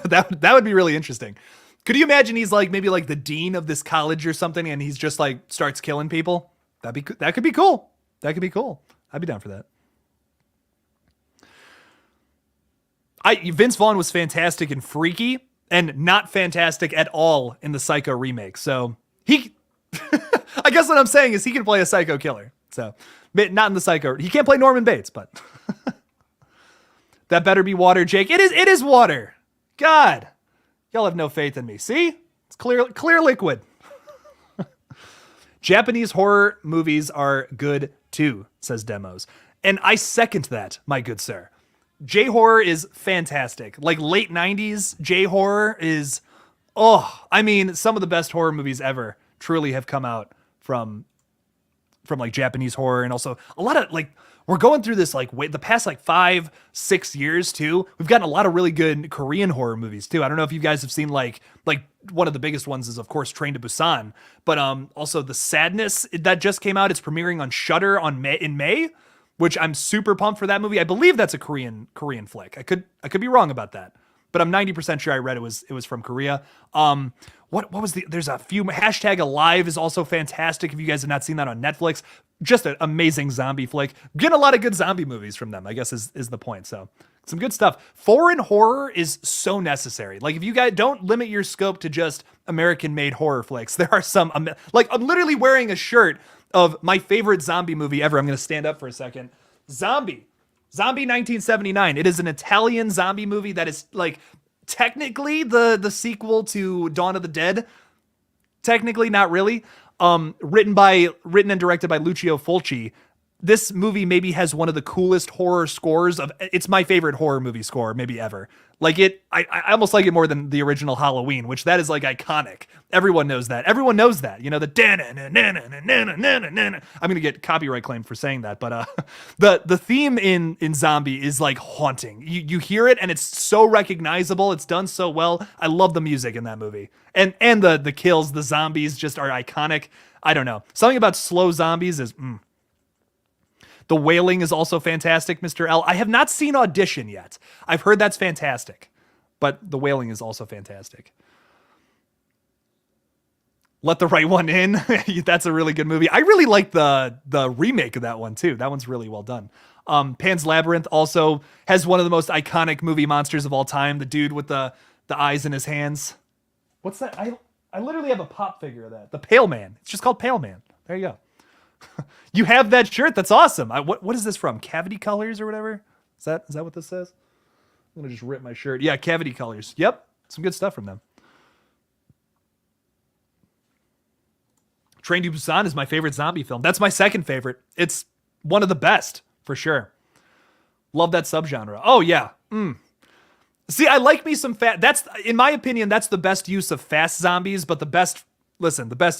that would be really interesting. Could you imagine he's maybe the dean of this college or something, and he's just starts killing people? That could be cool. That could be cool. I'd be down for that. Vince Vaughn was fantastic in Freaky and not fantastic at all in the Psycho remake. So I guess what I'm saying is he can play a psycho killer. So not in the Psycho. He can't play Norman Bates, but that better be water, Jake. It is water. God, y'all have no faith in me. See, it's clear liquid. Japanese horror movies are good too, says Demos. And I second that, my good sir. J-horror is fantastic. Late 90s J-horror is, some of the best horror movies ever truly have come out from Japanese horror. And also a lot of we're going through this the past 5-6 years too. We've gotten a lot of really good Korean horror movies too. I don't know if you guys have seen one of the biggest ones is of course Train to Busan, but also The Sadness that just came out. It's premiering on Shudder in May, which I'm super pumped for that movie. I believe that's a Korean flick. I could be wrong about that, but I'm 90% sure I read it was from Korea. What was there's a few. #Alive is also fantastic. If you guys have not seen that on Netflix, just an amazing zombie flick. Getting a lot of good zombie movies from them, I guess is the point. So some good stuff. Foreign horror is so necessary. If you guys don't limit your scope to just American-made horror flicks, there are some, I'm literally wearing a shirt of my favorite zombie movie ever. I'm going to stand up for a second. Zombie 1979. It is an Italian zombie movie that is technically the sequel to Dawn of the Dead. Technically, not really. Written and directed by Lucio Fulci. This movie maybe has one of the coolest horror scores it's my favorite horror movie score maybe ever. I almost like it more than the original Halloween, which that is iconic. Everyone knows that. Everyone knows that. You know, the I'm gonna get copyright claim for saying that, but the theme in Zombie is haunting. You hear it and it's so recognizable. It's done so well. I love the music in that movie. And the kills, the zombies just are iconic. I don't know. Something about slow zombies is The Wailing is also fantastic, Mr. L. I have not seen Audition yet. I've heard that's fantastic, but The Wailing is also fantastic. Let the Right One In. That's a really good movie. I really like the remake of that one too. That one's really well done. Pan's Labyrinth also has one of the most iconic movie monsters of all time. The dude with the eyes in his hands. What's that? I literally have a pop figure of that. The Pale Man. It's just called Pale Man. There you go. You have that shirt. That's awesome. What is this from? Cavity Colors or whatever? Is that what this says? I'm gonna just rip my shirt. Yeah, Cavity Colors. Yep, some good stuff from them. Train to Busan is my favorite zombie film. That's my second favorite. It's one of the best for sure. Love that subgenre. Oh yeah. See, I like me some fat. That's, in my opinion, that's the best use of fast zombies, but the best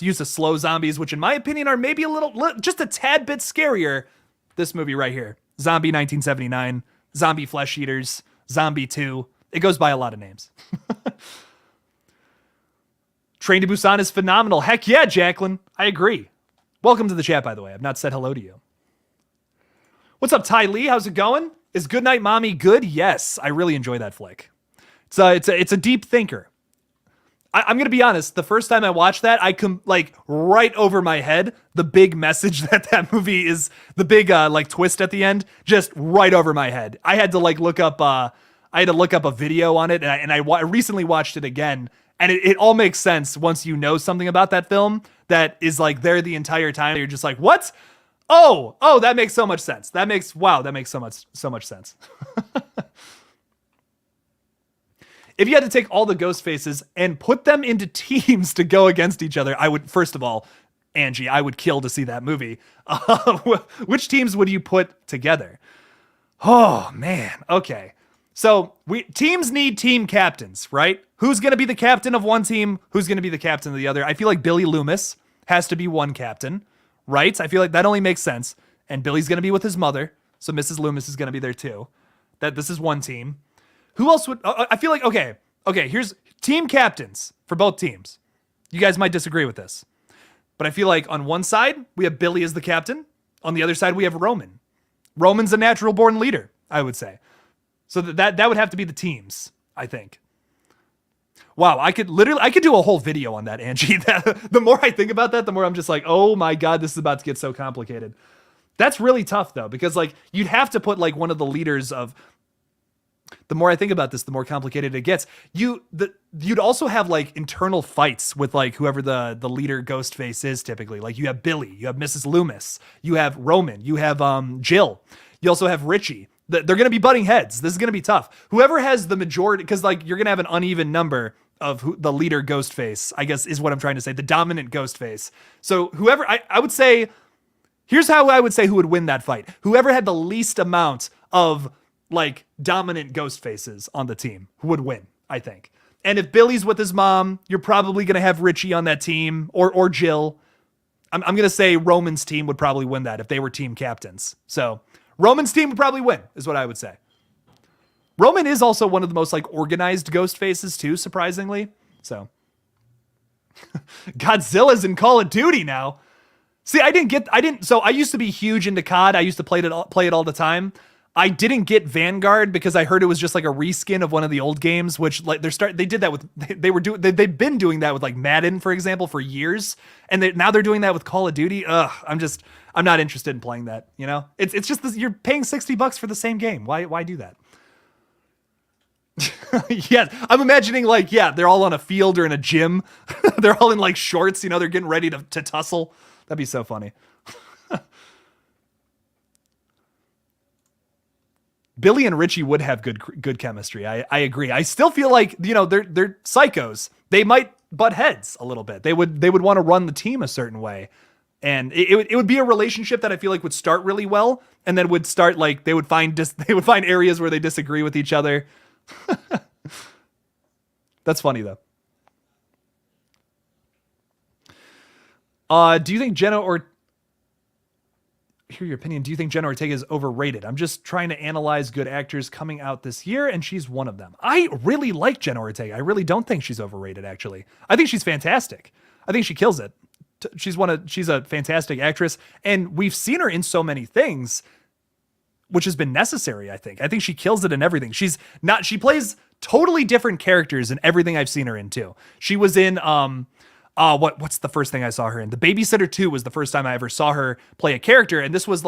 use of slow zombies, which in my opinion are maybe just a tad bit scarier. This movie right here. Zombie 1979, Zombie Flesh Eaters, Zombie 2. It goes by a lot of names. Train to Busan is phenomenal. Heck yeah, Jacqueline. I agree. Welcome to the chat, by the way. I've not said hello to you. What's up, Ty Lee? How's it going? Is Goodnight Mommy good? Yes, I really enjoy that flick. It's a deep thinker. I'm gonna be honest. The first time I watched that, I right over my head, the big message that movie is, the big twist at the end, just right over my head. I had to look up. I had to look up a video on it, and I recently watched it again, and it all makes sense once you know something about that film that is there the entire time. You're just like, what? Oh, that makes so much sense. That makes so much sense. If you had to take all the Ghostfaces and put them into teams to go against each other, I would, first of all, Angie, I would kill to see that movie. Which teams would you put together? Oh, man. Okay. So teams need team captains, right? Who's going to be the captain of one team? Who's going to be the captain of the other? I feel like Billy Loomis has to be one captain, right? I feel like that only makes sense. And Billy's going to be with his mother. So Mrs. Loomis is going to be there too. This is one team. Who else would... I feel like... Okay, here's team captains for both teams. You guys might disagree with this. But I feel like on one side, we have Billy as the captain. On the other side, we have Roman. Roman's a natural-born leader, I would say. So that would have to be the teams, I think. Wow, I could do a whole video on that, Angie. The more I think about that, the more I'm just like, oh my God, this is about to get so complicated. That's really tough, though, because you'd have to put one of the leaders of... The more I think about this, the more complicated it gets. You'd also have internal fights with whoever the leader Ghostface is typically. You have Billy, you have Mrs. Loomis, you have Roman, you have Jill, you also have Richie. They're going to be butting heads. This is going to be tough. Whoever has the majority, because you're going to have an uneven number of the leader Ghostface, I guess is what I'm trying to say, the dominant Ghostface. So whoever, I would say, here's how I would say who would win that fight. Whoever had the least amount of dominant ghost faces on the team would win, I think. And if Billy's with his mom, you're probably going to have Richie on that team or Jill. I'm going to say Roman's team would probably win that if they were team captains. So Roman's team would probably win is what I would say. Roman is also one of the most organized ghost faces too, surprisingly. So Godzilla's in Call of Duty now. See, so I used to be huge into COD. I used to play it all the time. I didn't get Vanguard because I heard it was just a reskin of one of the old games, which they did that with, they've been doing that with Madden, for example, for years. And now they're doing that with Call of Duty. I'm not interested in playing that. You know, it's just this, you're paying $60 for the same game. Why do that? Yes. I'm imagining they're all on a field or in a gym. They're all in shorts, they're getting ready to tussle. That'd be so funny. Billy and Richie would have good chemistry. I agree. I still feel like, they're psychos. They might butt heads a little bit. They would want to run the team a certain way. And it would be a relationship that I feel like would start really well, and then would start they would find areas where they disagree with each other. That's funny though. Do you think Jenna hear your opinion. Do you think Jenna Ortega is overrated? I'm just trying to analyze good actors coming out this year, and she's one of them. I really like Jenna Ortega. I really don't think she's overrated, actually. I think she's fantastic. I think she kills it. She's a fantastic actress, and we've seen her in so many things, which has been necessary, I think. I think she kills it in everything. She plays totally different characters in everything I've seen her in, too. She was in, what's the first thing I saw her in? The Babysitter 2 was the first time I ever saw her play a character, and this was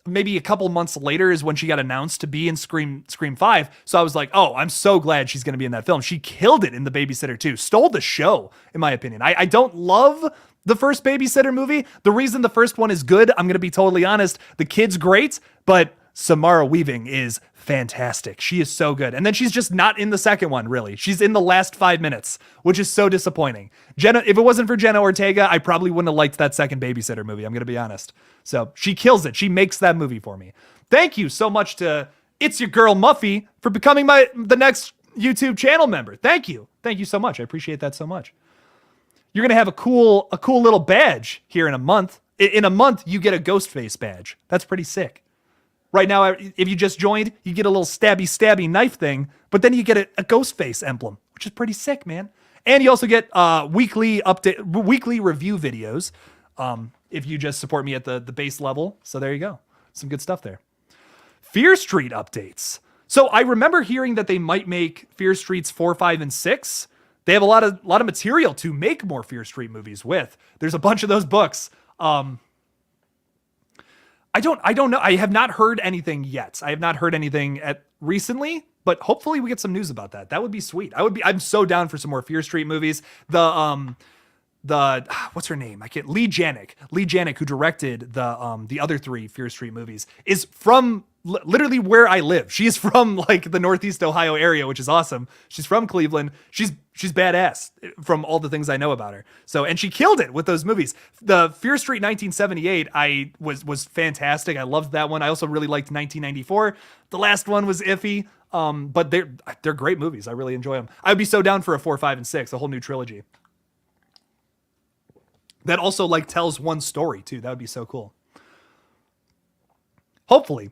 maybe a couple months later is when she got announced to be in Scream 5. So I was like, oh, I'm so glad she's going to be in that film. She killed it in The Babysitter 2. Stole the show, in my opinion. I don't love the first Babysitter movie. The reason the first one is good, I'm going to be totally honest, the kid's great, but Samara Weaving is fantastic. She is so good. And then she's just not in the second one, really. She's in the last 5 minutes, which is so disappointing. If it wasn't for Jenna Ortega, I probably wouldn't have liked that second Babysitter movie. I'm going to be honest. So she kills it. She makes that movie for me. Thank you so much to It's Your Girl Muffy for becoming the next YouTube channel member. Thank you. Thank you so much. I appreciate that so much. You're going to have a cool little badge here in a month. In a month, you get a Ghostface badge. That's pretty sick. Right now, if you just joined, you get a little stabby knife thing, but then you get a Ghostface emblem, which is pretty sick, man. And you also get weekly review videos if you just support me at the base level. So there you go. Some good stuff there. Fear Street updates. So I remember hearing that they might make Fear Streets 4, 5, and 6. They have a lot of material to make more Fear Street movies with. There's a bunch of those books. I don't know. I have not heard anything yet. I have not heard anything recently, but hopefully we get some news about that. That would be sweet. I'm so down for some more Fear Street movies. The what's her name? Lee Janik, who directed the other 3 Fear Street movies, is from literally where I live. She is from like the Northeast Ohio area, which is awesome. She's from Cleveland. She's badass from all the things I know about her. So, and she killed it with those movies. The Fear Street 1978 was fantastic. I loved that one. I also really liked 1994. The last one was iffy. But they're great movies. I really enjoy them. I'd be so down for a 4, 5, and 6, a whole new trilogy. That also like tells one story too. That would be so cool. Hopefully.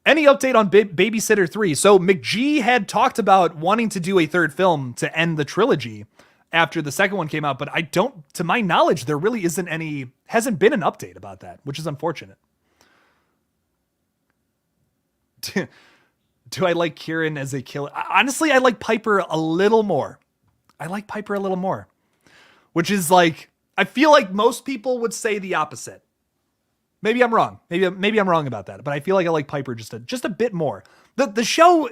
Any update on Babysitter 3? So McG had talked about wanting to do a 3rd film to end the trilogy after the 2nd one came out, but to my knowledge, there really hasn't been an update about that, which is unfortunate. Do I like Kieran as a killer? Honestly, I like Piper a little more. Which is like, I feel like most people would say the opposite. Maybe I'm wrong. Maybe I'm wrong about that. But I feel like I like Piper just a bit more. The show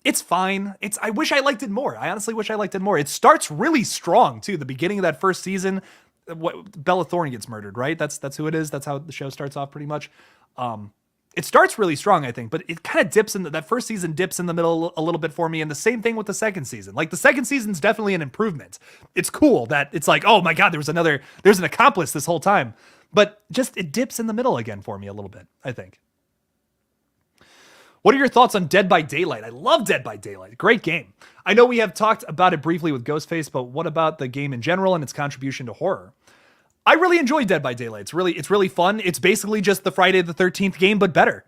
it's fine. I wish I liked it more. I honestly wish I liked it more. It starts really strong too. The beginning of that first season, Bella Thorne gets murdered, right? That's who it is. That's how the show starts off pretty much. It starts really strong, I think, but it kind of dips that first season dips in the middle a little bit for me. And the same thing with the 2nd season. Like the 2nd season's definitely an improvement. It's cool that it's like, oh my God, there's an accomplice this whole time. But just it dips in the middle again for me a little bit, I think. What are your thoughts on Dead by Daylight? I love Dead by Daylight. Great game. I know we have talked about it briefly with Ghostface, but what about the game in general and its contribution to horror? I really enjoy Dead by Daylight. It's really fun. It's basically just the Friday the 13th game, but better.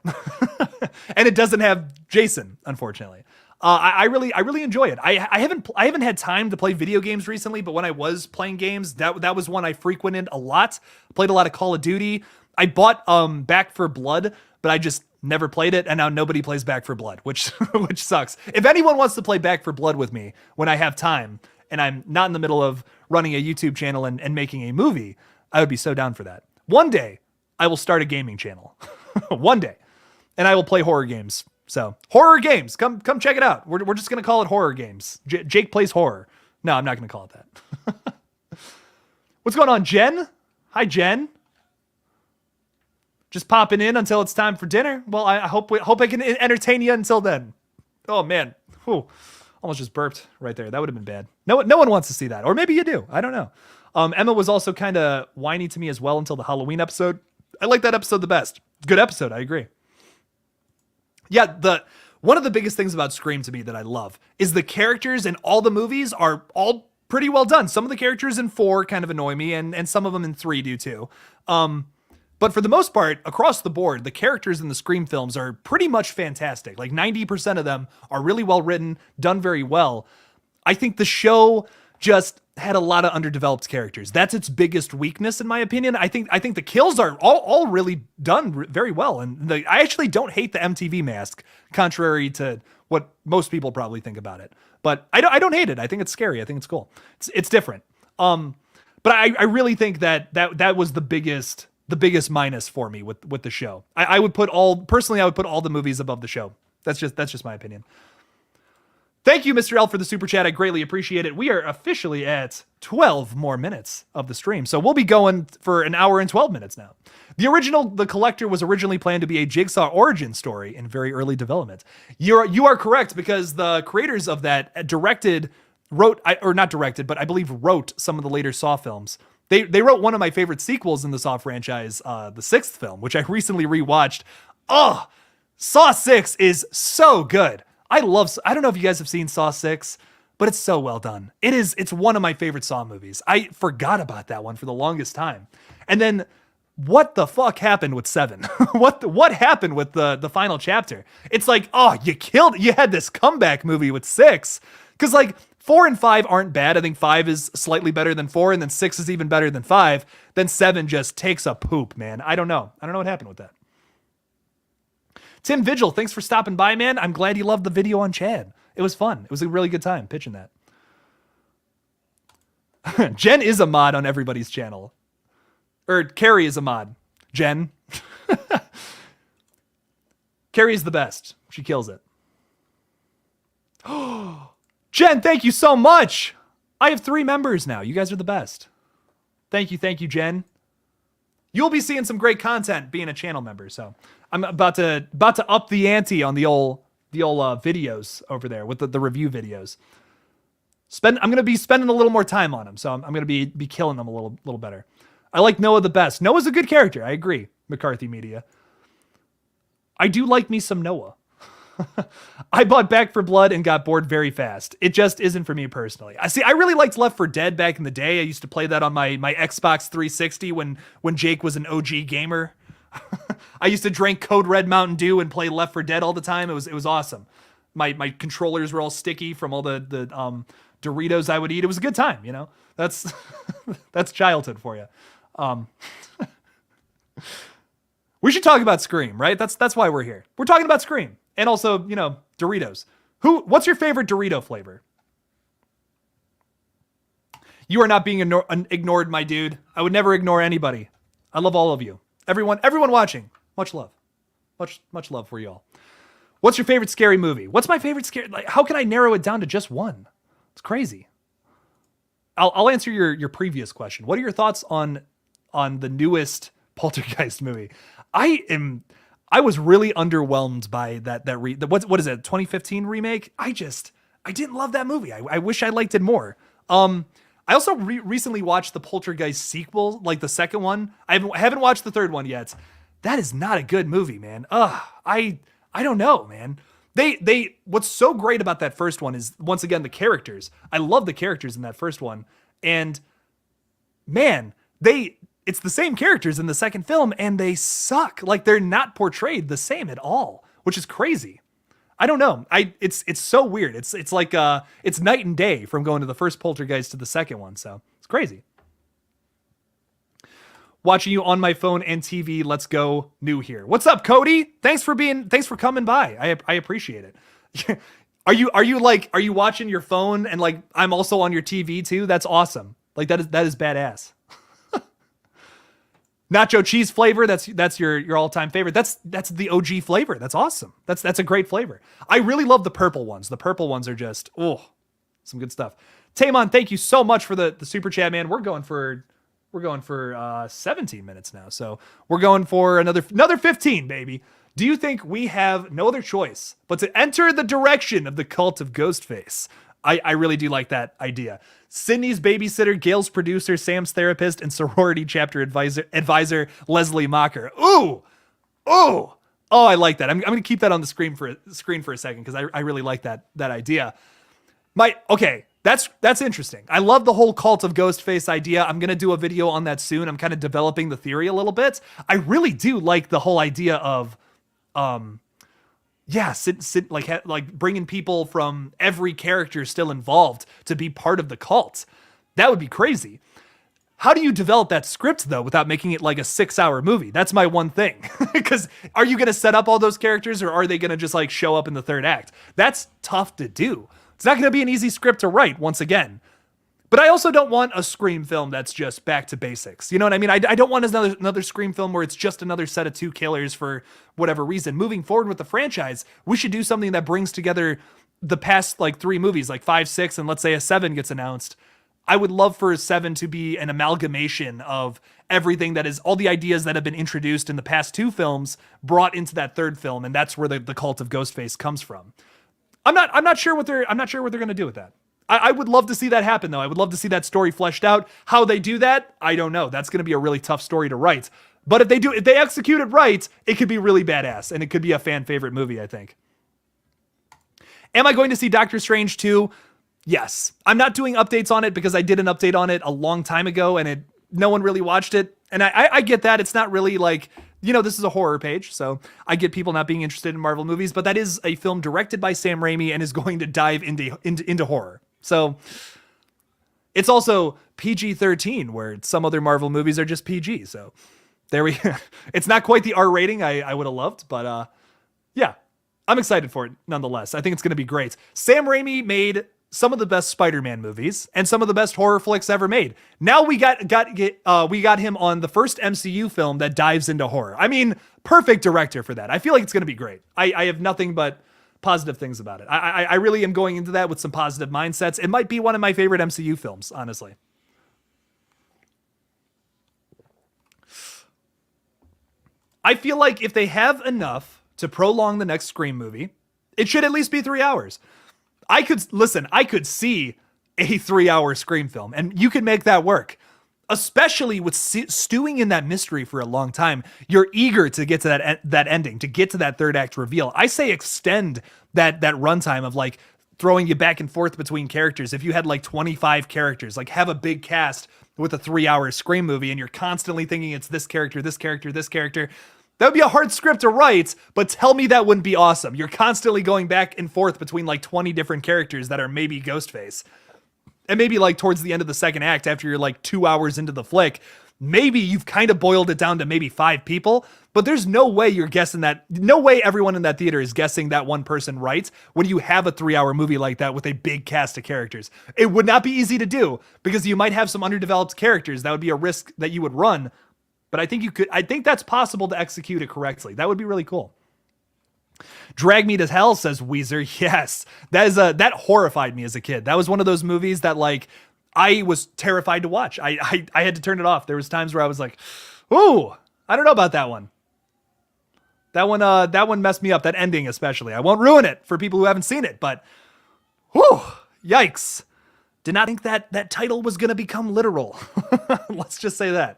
And it doesn't have Jason, unfortunately. I really enjoy it. I haven't had time to play video games recently, but when I was playing games, that was one I frequented a lot. Played a lot of Call of Duty. I bought Back 4 Blood, but I just never played it, and now nobody plays Back 4 Blood, which sucks. If anyone wants to play Back 4 Blood with me when I have time and I'm not in the middle of running a YouTube channel and making a movie, I would be so down for that. One day, I will start a gaming channel. One day. And I will play horror games. So, horror games. Come check it out. We're just going to call it horror games. Jake plays horror. No, I'm not going to call it that. What's going on, Jen? Hi, Jen. Just popping in until it's time for dinner. Well, I hope I can entertain you until then. Oh, man. Whew. Almost just burped right there. That would have been bad. No one wants to see that. Or maybe you do. I don't know. Emma was also kind of whiny to me as well until the Halloween episode. I like that episode the best. Good episode. I agree. Yeah, one of the biggest things about Scream to me that I love is the characters in all the movies are all pretty well done. Some of the characters in 4 kind of annoy me, and some of them in 3 do too. But for the most part, across the board, the characters in the Scream films are pretty much fantastic. Like 90% of them are really well written, done very well. I think the show just had a lot of underdeveloped characters. That's its biggest weakness, in my opinion. I think the kills are all really done very well. And I actually don't hate the MTV mask, contrary to what most people probably think about it. But I don't hate it. I think it's scary. I think it's cool. It's different. But I really think that was the biggest minus for me with the show. I would put all the movies above the show. That's just my opinion. Thank you, Mr. L, for the super chat. I greatly appreciate it. We are officially at 12 more minutes of the stream, so we'll be going for an hour and 12 minutes now. The Collector was originally planned to be a Jigsaw origin story in very early development. You are correct, because the creators of that wrote I believe wrote some of the later Saw films. They wrote one of my favorite sequels in the Saw franchise, the 6th film, which I recently rewatched. Oh, Saw 6 is so good. I don't know if you guys have seen Saw 6, but it's so well done. It's one of my favorite Saw movies. I forgot about that one for the longest time. And then what the fuck happened with 7? What happened with the final chapter? It's like, oh, you had this comeback movie with 6. Cause like 4 and 5 aren't bad. I think 5 is slightly better than 4, and then 6 is even better than 5. Then 7 just takes a poop, man. I don't know what happened with that. Tim Vigil, thanks for stopping by, man. I'm glad you loved the video on Chad. It was fun. It was a really good time pitching that. Jen is a mod on everybody's channel. Or Carrie is a mod. Jen. Carrie is the best. She kills it. Jen, thank you so much. I have 3 members now. You guys are the best. Thank you, Jen. You'll be seeing some great content being a channel member. So I'm about to up the ante on the old videos over there with the review videos. I'm gonna be spending a little more time on them, so I'm gonna be killing them a little better. I like Noah the best. Noah's a good character. I agree. McCarthy Media. I do like me some Noah. I bought Back 4 Blood and got bored very fast. It just isn't for me personally. I really liked Left 4 Dead back in the day. I used to play that on my Xbox 360 when Jake was an OG gamer. I used to drink Code Red Mountain Dew and play Left 4 Dead all the time. It was awesome. My controllers were all sticky from all the Doritos I would eat. It was a good time, you know. That's that's childhood for you. We should talk about Scream, right? That's why we're here. We're talking about Scream. And also, you know, Doritos. What's your favorite Dorito flavor? You are not being ignored, my dude. I would never ignore anybody. I love all of you. Everyone watching. Much love. Much love for you all. What's your favorite scary movie? What's my favorite scary? Like, how can I narrow it down to just one? It's crazy. I'll answer your previous question. What are your thoughts on the newest Poltergeist movie? I was really underwhelmed by that what is it, 2015 remake? I didn't love that movie. I wish I liked it more. I also recently watched the Poltergeist sequel, like the second one. I haven't watched the third one yet. That is not a good movie, man. I don't know, man. They what's so great about that first one is, once again, the characters. I love the characters in that first one. And man, it's the same characters in the second film, and they suck. Like, they're not portrayed the same at all, which is crazy. I don't know. It's so weird. It's like it's night and day from going to the first Poltergeist to the second one. So it's crazy. Watching you on my phone and TV. Let's go. New here. What's up, Cody? Thanks for coming by. I appreciate it. Are you watching your phone and like I'm also on your TV too? That's awesome. Like that is badass. Nacho cheese flavor. That's your all-time favorite. That's the OG flavor. That's awesome. That's a great flavor. I really love the purple ones. The purple ones are just, some good stuff. Tamon, thank you so much for the super chat, man. We're going for 17 minutes now. So we're going for another 15, baby. Do you think we have no other choice but to enter the direction of the cult of Ghostface? I really do like that idea. Sydney's babysitter, Gail's producer, Sam's therapist, and sorority chapter advisor Leslie Mocker. Ooh! Oh, I like that. I'm going to keep that on the screen for a second because I really like that idea. That's interesting. I love the whole cult of Ghostface idea. I'm going to do a video on that soon. I'm kind of developing the theory a little bit. I really do like the whole idea of like bringing people from every character still involved to be part of the cult. That would be crazy. How do you develop that script though without making it like a 6-hour movie? That's my one thing. Because are you going to set up all those characters or are they going to just like show up in the third act? That's tough to do. It's not going to be an easy script to write once again. But I also don't want a Scream film that's just back to basics. You know what I mean? I don't want another Scream film where it's just another set of 2 killers for whatever reason. Moving forward with the franchise, we should do something that brings together the past like 3 movies, like 5, 6, and let's say a 7 gets announced. I would love for 7 to be an amalgamation of everything that is all the ideas that have been introduced in the past 2 films brought into that third film, and that's where the cult of Ghostface comes from. I'm not sure what they're going to do with that. I would love to see that happen, though. I would love to see that story fleshed out. How they do that, I don't know. That's going to be a really tough story to write. But if they execute it right, it could be really badass, and it could be a fan favorite movie, I think. Am I going to see Doctor Strange 2? Yes. I'm not doing updates on it because I did an update on it a long time ago, and no one really watched it. And I get that. It's not really like, this is a horror page, so I get people not being interested in Marvel movies, but that is a film directed by Sam Raimi and is going to dive into horror. So it's also PG-13, where some other Marvel movies are just PG. So there we it's not quite the R rating I would have loved, but yeah, I'm excited for it nonetheless. I think it's going to be great. Sam Raimi made some of the best Spider-Man movies and some of the best horror flicks ever made. Now we got him on the first MCU film that dives into horror. I mean, perfect director for that. I feel like it's going to be great. I have nothing but positive things about it. I really am going into that with some positive mindsets. It might be one of my favorite MCU films, honestly. I feel like if they have enough to prolong the next Scream movie, it should at least be 3 hours. I could see a 3-hour Scream film, and you could make that work. Especially with stewing in that mystery for a long time. You're eager to get to that ending, to get to that third act reveal. I say extend that runtime of like throwing you back and forth between characters. If you had like 25 characters, like have a big cast with a 3-hour Scream movie, and you're constantly thinking it's this character, this character, this character. That would be a hard script to write, but tell me that wouldn't be awesome. You're constantly going back and forth between like 20 different characters that are maybe Ghostface. And maybe like towards the end of the second act, after you're like 2 hours into the flick, maybe you've kind of boiled it down to maybe 5 people, but there's no way you're guessing that. No way everyone in that theater is guessing that one person right when you have a 3-hour movie like that with a big cast of characters. It would not be easy to do because you might have some underdeveloped characters. That would be a risk that you would run. But I think that's possible to execute it correctly. That would be really cool. Drag Me to Hell, says Weezer. Yes, that horrified me as a kid. That was one of those movies that like I was terrified to watch. I had to turn it off. There was times where I was like, "Ooh, I don't know about that one." That one messed me up. That ending especially. I won't ruin it for people who haven't seen it, but whew, yikes! Did not think that title was gonna become literal. Let's just say that.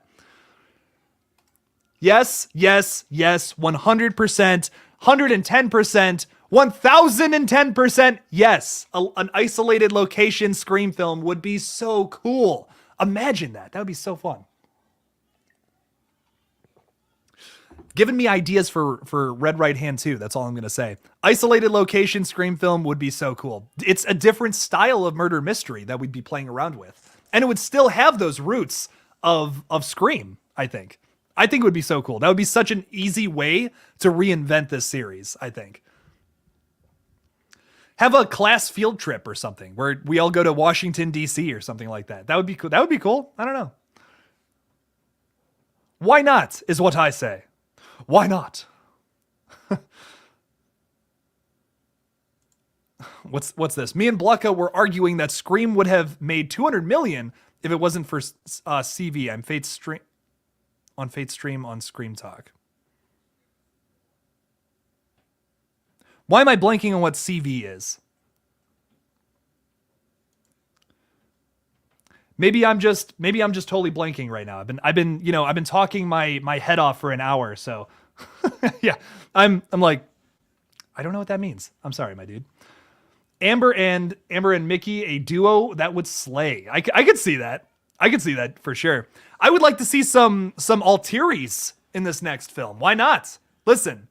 Yes, 100%, 110%, 1010%. Yes, an isolated location Scream film would be so cool. Imagine that. That would be so fun. Giving me ideas for Red Right Hand 2. That's all I'm going to say. Isolated location Scream film would be so cool. It's a different style of murder mystery that we'd be playing around with. And it would still have those roots of Scream, I think. I think it would be so cool. That would be such an easy way to reinvent this series, I think. Have a class field trip or something where we all go to Washington, D.C. or something like that. That would be cool. That would be cool. I don't know. Why not, is what I say. Why not? What's this? Me and Blucka were arguing that Scream would have made $200 million if it wasn't for CV. I'm Fate's stream on Scream Talk. Why am I blanking on what CV is? Maybe I'm just totally blanking right now. I've been talking my head off for an hour, so yeah. I'm like, I don't know what that means. I'm sorry, my dude. Amber and Mickey, a duo that would slay. I could see that. I could see that for sure. I would like to see some ulteriors in this next film. Why not? Listen,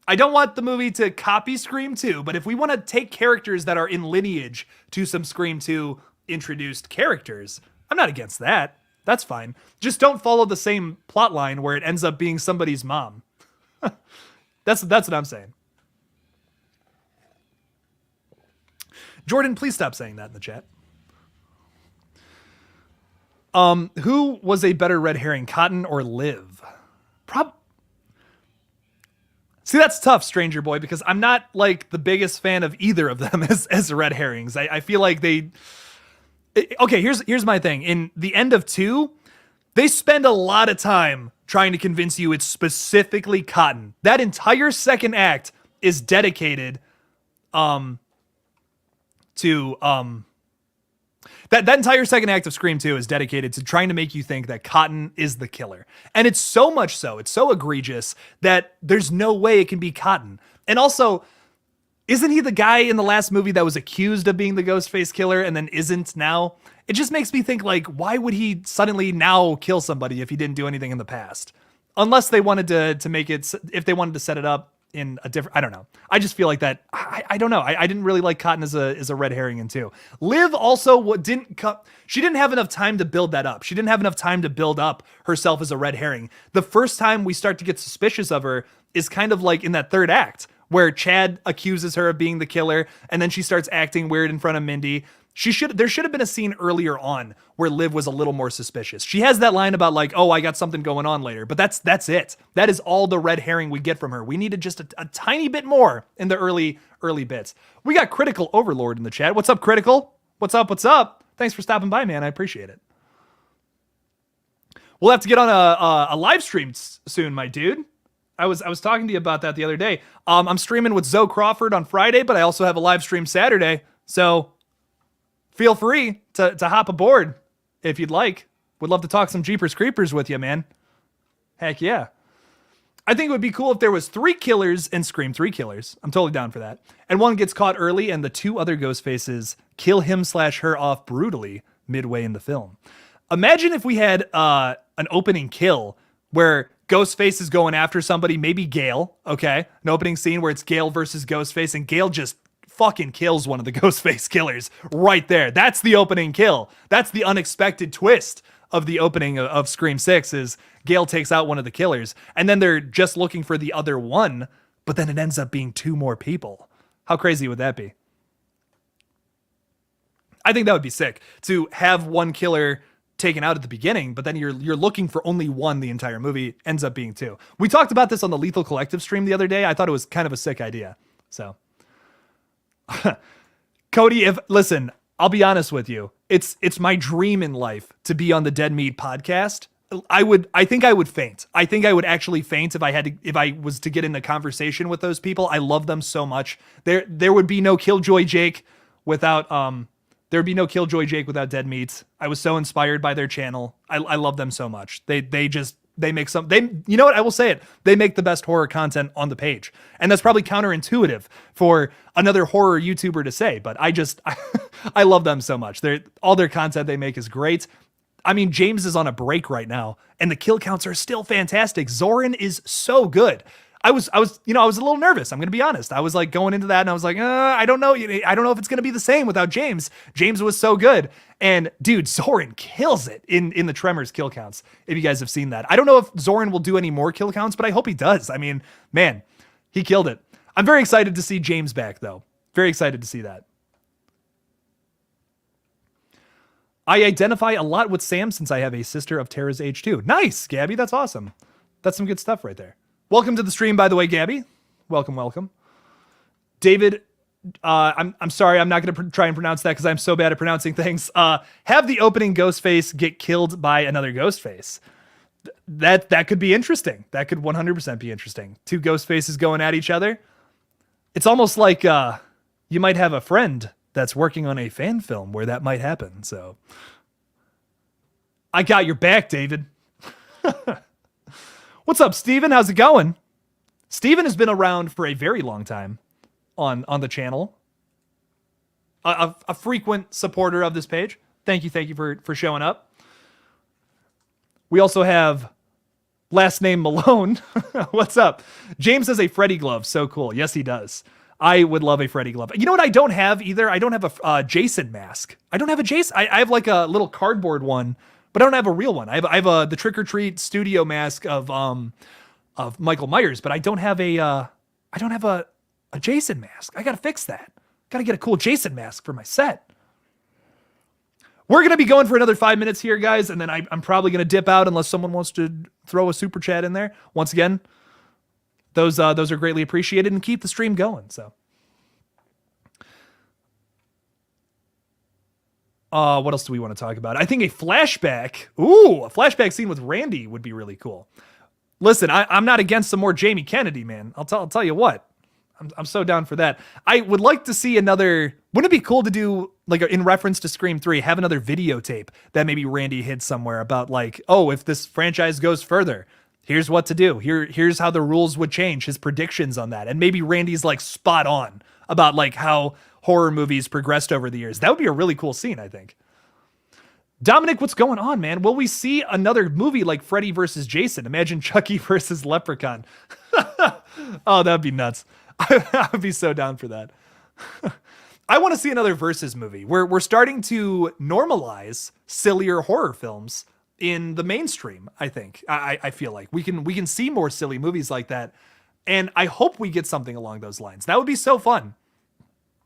I don't want the movie to copy Scream 2, but if we want to take characters that are in lineage to some Scream 2 introduced characters, I'm not against that. That's fine. Just don't follow the same plot line where it ends up being somebody's mom. That's what I'm saying. Jordan, please stop saying that in the chat. Who was a better red herring, Cotton or Liv? See, that's tough, Stranger Boy, because I'm not like the biggest fan of either of them as red herrings. I feel like okay, here's my thing. In the end of 2, they spend a lot of time trying to convince you it's specifically Cotton. That entire second act is dedicated that entire second act of Scream 2 is dedicated to trying to make you think that Cotton is the killer. And it's so much so, it's so egregious that there's no way it can be Cotton. And also, isn't he the guy in the last movie that was accused of being the Ghostface killer and then isn't now? It just makes me think, like, why would he suddenly now kill somebody if he didn't do anything in the past? Unless they wanted to make it, if they wanted to set it up in a different, I don't know. I just feel like that. I don't know. I didn't really like Cotton as a red herring in 2. Liv also she didn't have enough time to build that up. She didn't have enough time to build up herself as a red herring. The first time we start to get suspicious of her is kind of like in that 3rd act where Chad accuses her of being the killer, and then she starts acting weird in front of Mindy. There should have been a scene earlier on where Liv was a little more suspicious. She has that line about like, oh, I got something going on later, but that's it. That is all the red herring we get from her. We needed just a tiny bit more in the early bits. We got Critical Overlord in the chat. What's up, Critical? What's up? What's up? Thanks for stopping by, man. I appreciate it. We'll have to get on a live stream soon, my dude. I was talking to you about that the other day. I'm streaming with Zoe Crawford on Friday, but I also have a live stream Saturday. So feel free to hop aboard if you'd like. Would love to talk some Jeepers Creepers with you, man. Heck yeah. I think it would be cool if there was 3 killers in Scream, 3 killers. I'm totally down for that. And one gets caught early and the 2 other Ghostfaces kill him/her off brutally midway in the film. Imagine if we had an opening kill where Ghostface is going after somebody, maybe Gale, okay? An opening scene where it's Gale versus Ghostface, and Gale just fucking kills one of the Ghostface killers right there. That's the opening kill. That's the unexpected twist of the opening of Scream 6 is Gale takes out one of the killers, and then they're just looking for the other one, but then it ends up being 2 more people. How crazy would that be? I think that would be sick to have one killer taken out at the beginning, but then you're looking for only one the entire movie, ends up being 2. We talked about this on the Lethal Collective stream the other day. I thought it was kind of a sick idea. So Cody, listen, I'll be honest with you. It's my dream in life to be on the Dead Meat podcast. I think I would faint. I think I would actually faint if I was to get in a conversation with those people. I love them so much. There would be no KillJoy Jake without Dead Meat. I was so inspired by their channel. I love them so much. They make you know what? I will say it. They make the best horror content on the page. And that's probably counterintuitive for another horror YouTuber to say, but I love them so much. All their content they make is great. I mean, James is on a break right now and the kill counts are still fantastic. Zoran is so good. I was a little nervous. I'm going to be honest. I was like going into that and I was like, I don't know. I don't know if it's going to be the same without James. James was so good. And dude, Zoran kills it in the Tremors kill counts. If you guys have seen that, I don't know if Zoran will do any more kill counts, but I hope he does. I mean, man, he killed it. I'm very excited to see James back though. Very excited to see that. I identify a lot with Sam since I have a sister of Tara's age too. Nice, Gabby. That's awesome. That's some good stuff right there. Welcome to the stream, by the way, Gabby. Welcome. David, I'm sorry, I'm not going to try and pronounce that because I'm so bad at pronouncing things. Have the opening Ghostface get killed by another Ghostface. That could be interesting. That could 100% be interesting. 2 Ghostfaces going at each other. It's almost like you might have a friend that's working on a fan film where that might happen. So I got your back, David. What's up, Steven? How's it going? Steven has been around for a very long time on the channel. A frequent supporter of this page. Thank you for showing up. We also have last name Malone. What's up? James has a Freddy glove. So cool. Yes, he does. I would love a Freddy glove. You know what I don't have either? I don't have a Jason mask. I don't have a Jason. I have like a little cardboard one, but I don't have a real one. I have the Trick or Treat studio mask of Michael Myers, but I don't have a Jason mask. I gotta fix that. Gotta get a cool Jason mask for my set. We're gonna be going for another 5 minutes here, guys, and then I'm probably gonna dip out unless someone wants to throw a super chat in there. Once again, those are greatly appreciated and keep the stream going. So, what else do we want to talk about? I think a flashback scene with Randy would be really cool. Listen, I'm not against some more Jamie Kennedy, man. I'll tell you what. I'm so down for that. I would like to see another. Wouldn't it be cool to do, like, in reference to Scream 3, have another videotape that maybe Randy hid somewhere about, like, oh, if this franchise goes further, here's what to do. Here's how the rules would change, his predictions on that. And maybe Randy's like spot on about like how horror movies progressed over the years. That would be a really cool scene, I think. Dominic, what's going on, man? Will we see another movie like Freddy versus Jason? Imagine Chucky versus Leprechaun. Oh, that'd be nuts. I would be so down for that. I want to see another Versus movie. We're starting to normalize sillier horror films in the mainstream. I think I feel like we can see more silly movies like that, and I hope we get something along those lines. That would be so fun.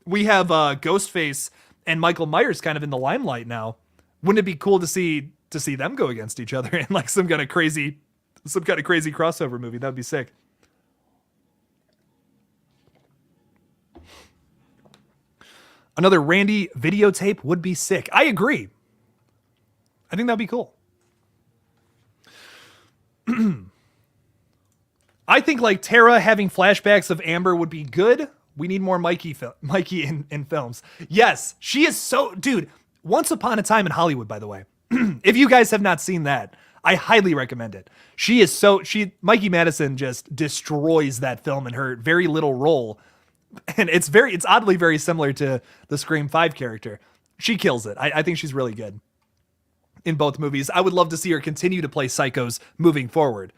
We have Ghostface and Michael Myers kind of in the limelight now. Wouldn't it be cool to see them go against each other in like some kind of crazy crossover movie? That'd be sick. Another Randy videotape would be sick. I agree. I think that'd be cool. I think like Tara having flashbacks of Amber would be good. We need more Mikey in films. Yes, she is so... Dude, Once Upon a Time in Hollywood, by the way. If you guys have not seen that, I highly recommend it. Mikey Madison just destroys that film in her very little role. And it's oddly very similar to the Scream 5 character. She kills it. I think she's really good in both movies. I would love to see her continue to play psychos moving forward.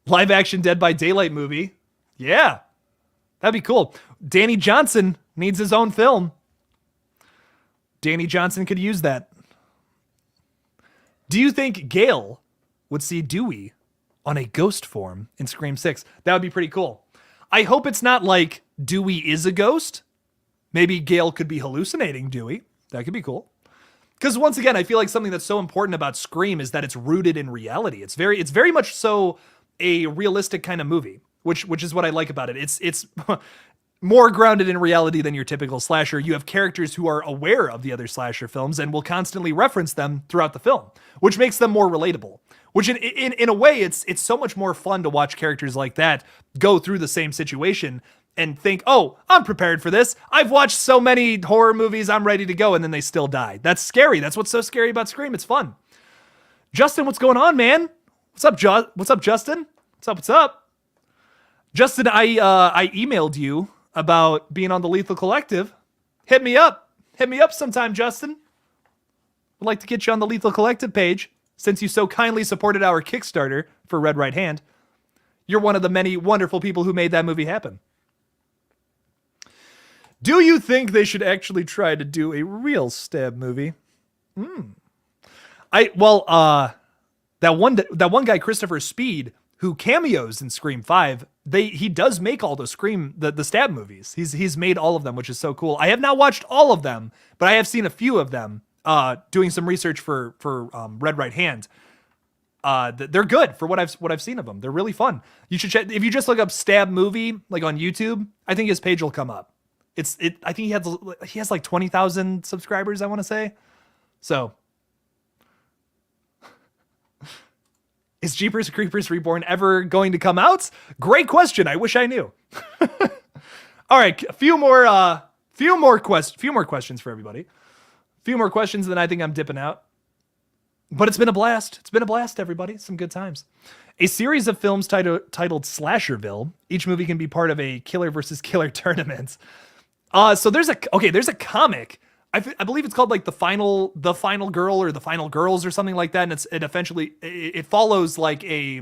Live action Dead by Daylight movie. Yeah, that'd be cool. Danny Johnson needs his own film. Danny Johnson could use that. Do you think Gale would see Dewey on a ghost form in Scream 6? That would be pretty cool. I hope it's not like Dewey is a ghost. Maybe Gale could be hallucinating Dewey. That could be cool. Because once again, I feel like something that's so important about Scream is that it's rooted in reality. It's very much so a realistic kind of movie, which is what I like about it. It's more grounded in reality than your typical slasher. You have characters who are aware of the other slasher films and will constantly reference them throughout the film, which makes them more relatable. Which in a way, it's so much more fun to watch characters like that go through the same situation and think, oh, I'm prepared for this. I've watched so many horror movies, I'm ready to go, and then they still die. That's scary. That's what's so scary about Scream. It's fun. Justin, what's going on, man? What's up, Justin? What's up? Justin, I emailed you about being on the Lethal Collective. Hit me up. Hit me up sometime, Justin. I'd like to get you on the Lethal Collective page, since you so kindly supported our Kickstarter for Red Right Hand. You're one of the many wonderful people who made that movie happen. Do you think they should actually try to do a real stab movie? That one guy, Christopher Speed, who cameos in Scream 5, he does make all those the stab movies. He's made all of them, which is so cool. I have not watched all of them, but I have seen a few of them. Doing some research for Red Right Hand. They're good for what I've seen of them. They're really fun. You should check if you just look up stab movie like on YouTube. I think his page will come up. I think he has like 20,000 subscribers, I want to say. So is Jeepers Creepers Reborn ever going to come out? Great question. I wish I knew. All right, a few more questions for everybody. Few more questions, then I think I'm dipping out. But it's been a blast. It's been a blast, everybody. Some good times. A series of films titled Slasherville. Each movie can be part of a killer versus killer tournament. So there's a comic. I believe it's called like the final girl or the final girls or something like that. And it follows like a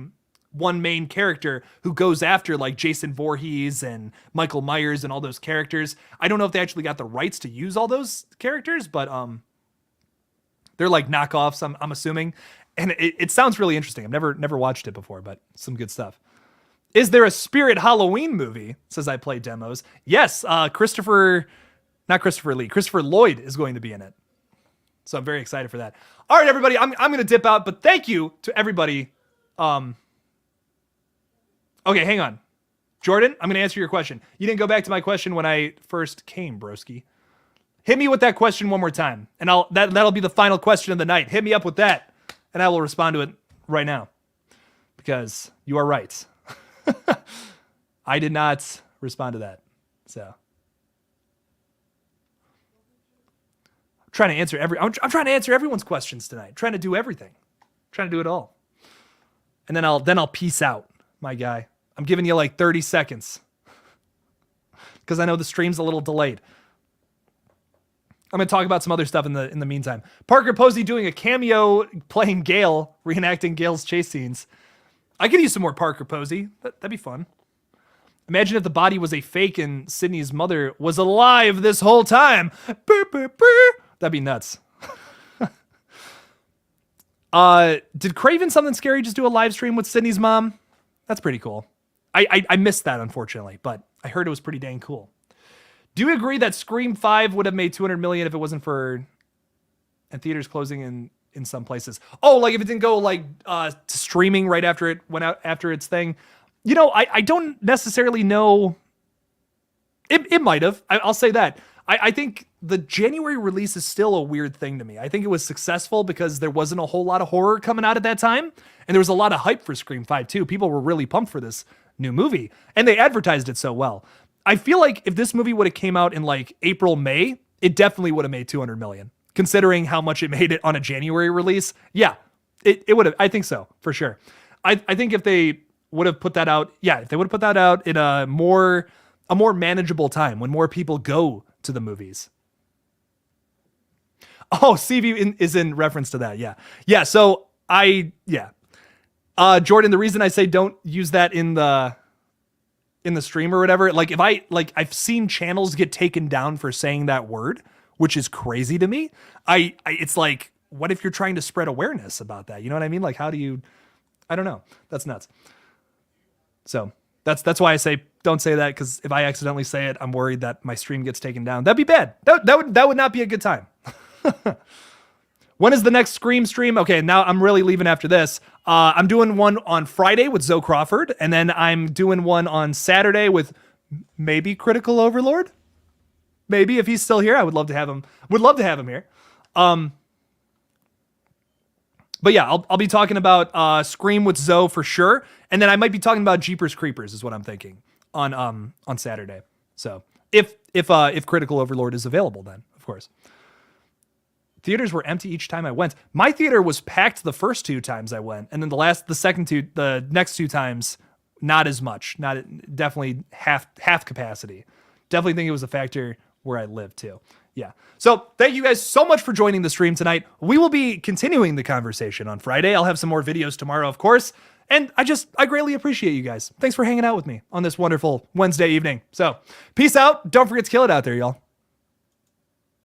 one main character who goes after like Jason Voorhees and Michael Myers and all those characters. I don't know if they actually got the rights to use all those characters, but they're like knockoffs, I'm assuming. And it sounds really interesting. I've never watched it before, but some good stuff. Is there a Spirit Halloween movie? Says I play demos. Yes, Christopher Lloyd is going to be in it. So I'm very excited for that. All right, everybody, I'm going to dip out, but thank you to everybody. Okay, hang on. Jordan, I'm going to answer your question. You didn't go back to my question when I first came, broski. Hit me with that question one more time, and that'll be the final question of the night. Hit me up with that, and I will respond to it right now. Because you are right. I did not respond to that. So I'm trying to answer everyone's questions tonight. I'm trying to do everything. I'm trying to do it all. And then I'll peace out, my guy. I'm giving you like 30 seconds. Because I know the stream's a little delayed. I'm going to talk about some other stuff in the meantime. Parker Posey doing a cameo playing Gale, reenacting Gale's chase scenes. I could use some more Parker Posey. That'd be fun. Imagine if the body was a fake and Sydney's mother was alive this whole time. That'd be nuts. Did Craven Something Scary just do a live stream with Sydney's mom? That's pretty cool. I missed that, unfortunately, but I heard it was pretty dang cool. Do you agree that Scream 5 would have made $200 million if it wasn't for and theaters closing in some places? Oh, like if it didn't go like to streaming right after it went out after its thing. You know, I don't necessarily know. It might have. I'll say that. I think the January release is still a weird thing to me. I think it was successful because there wasn't a whole lot of horror coming out at that time. And there was a lot of hype for Scream 5 too. People were really pumped for this new movie. And they advertised it so well. I feel like if this movie would have came out in like April, May, it definitely would have made $200 million. Considering how much it made it on a January release. Yeah, it would have. I think so, for sure. I think if they would have put that out, if they would have put that out in a more manageable time when more people go to the movies. Oh, CV is in reference to that. Yeah. So Jordan, the reason I say don't use that in the stream or whatever, like if I've seen channels get taken down for saying that word, which is crazy to me. It's like, what if you're trying to spread awareness about that? You know what I mean? Like, how do you, I don't know. That's nuts. So that's why I say don't say that, because if I accidentally say it, I'm worried that my stream gets taken down. That'd be bad. That would not be a good time. When is the next Scream stream? Okay, now I'm really leaving after this. I'm doing one on Friday with Zoe Crawford, and then I'm doing one on Saturday with maybe Critical Overlord. Maybe if he's still here, I would love to have him. Would love to have him here. But yeah, I'll be talking about Scream with Zoe for sure, and then I might be talking about Jeepers Creepers is what I'm thinking on Saturday. So if Critical Overlord is available, then of course. Theaters were empty each time I went. My theater was packed the first 2 times I went, and then the next 2 times, not as much. Definitely half capacity. Definitely think it was a factor where I live too. Yeah. So thank you guys so much for joining the stream tonight. We will be continuing the conversation on Friday. I'll have some more videos tomorrow, of course. And I greatly appreciate you guys. Thanks for hanging out with me on this wonderful Wednesday evening. So peace out. Don't forget to kill it out there, y'all.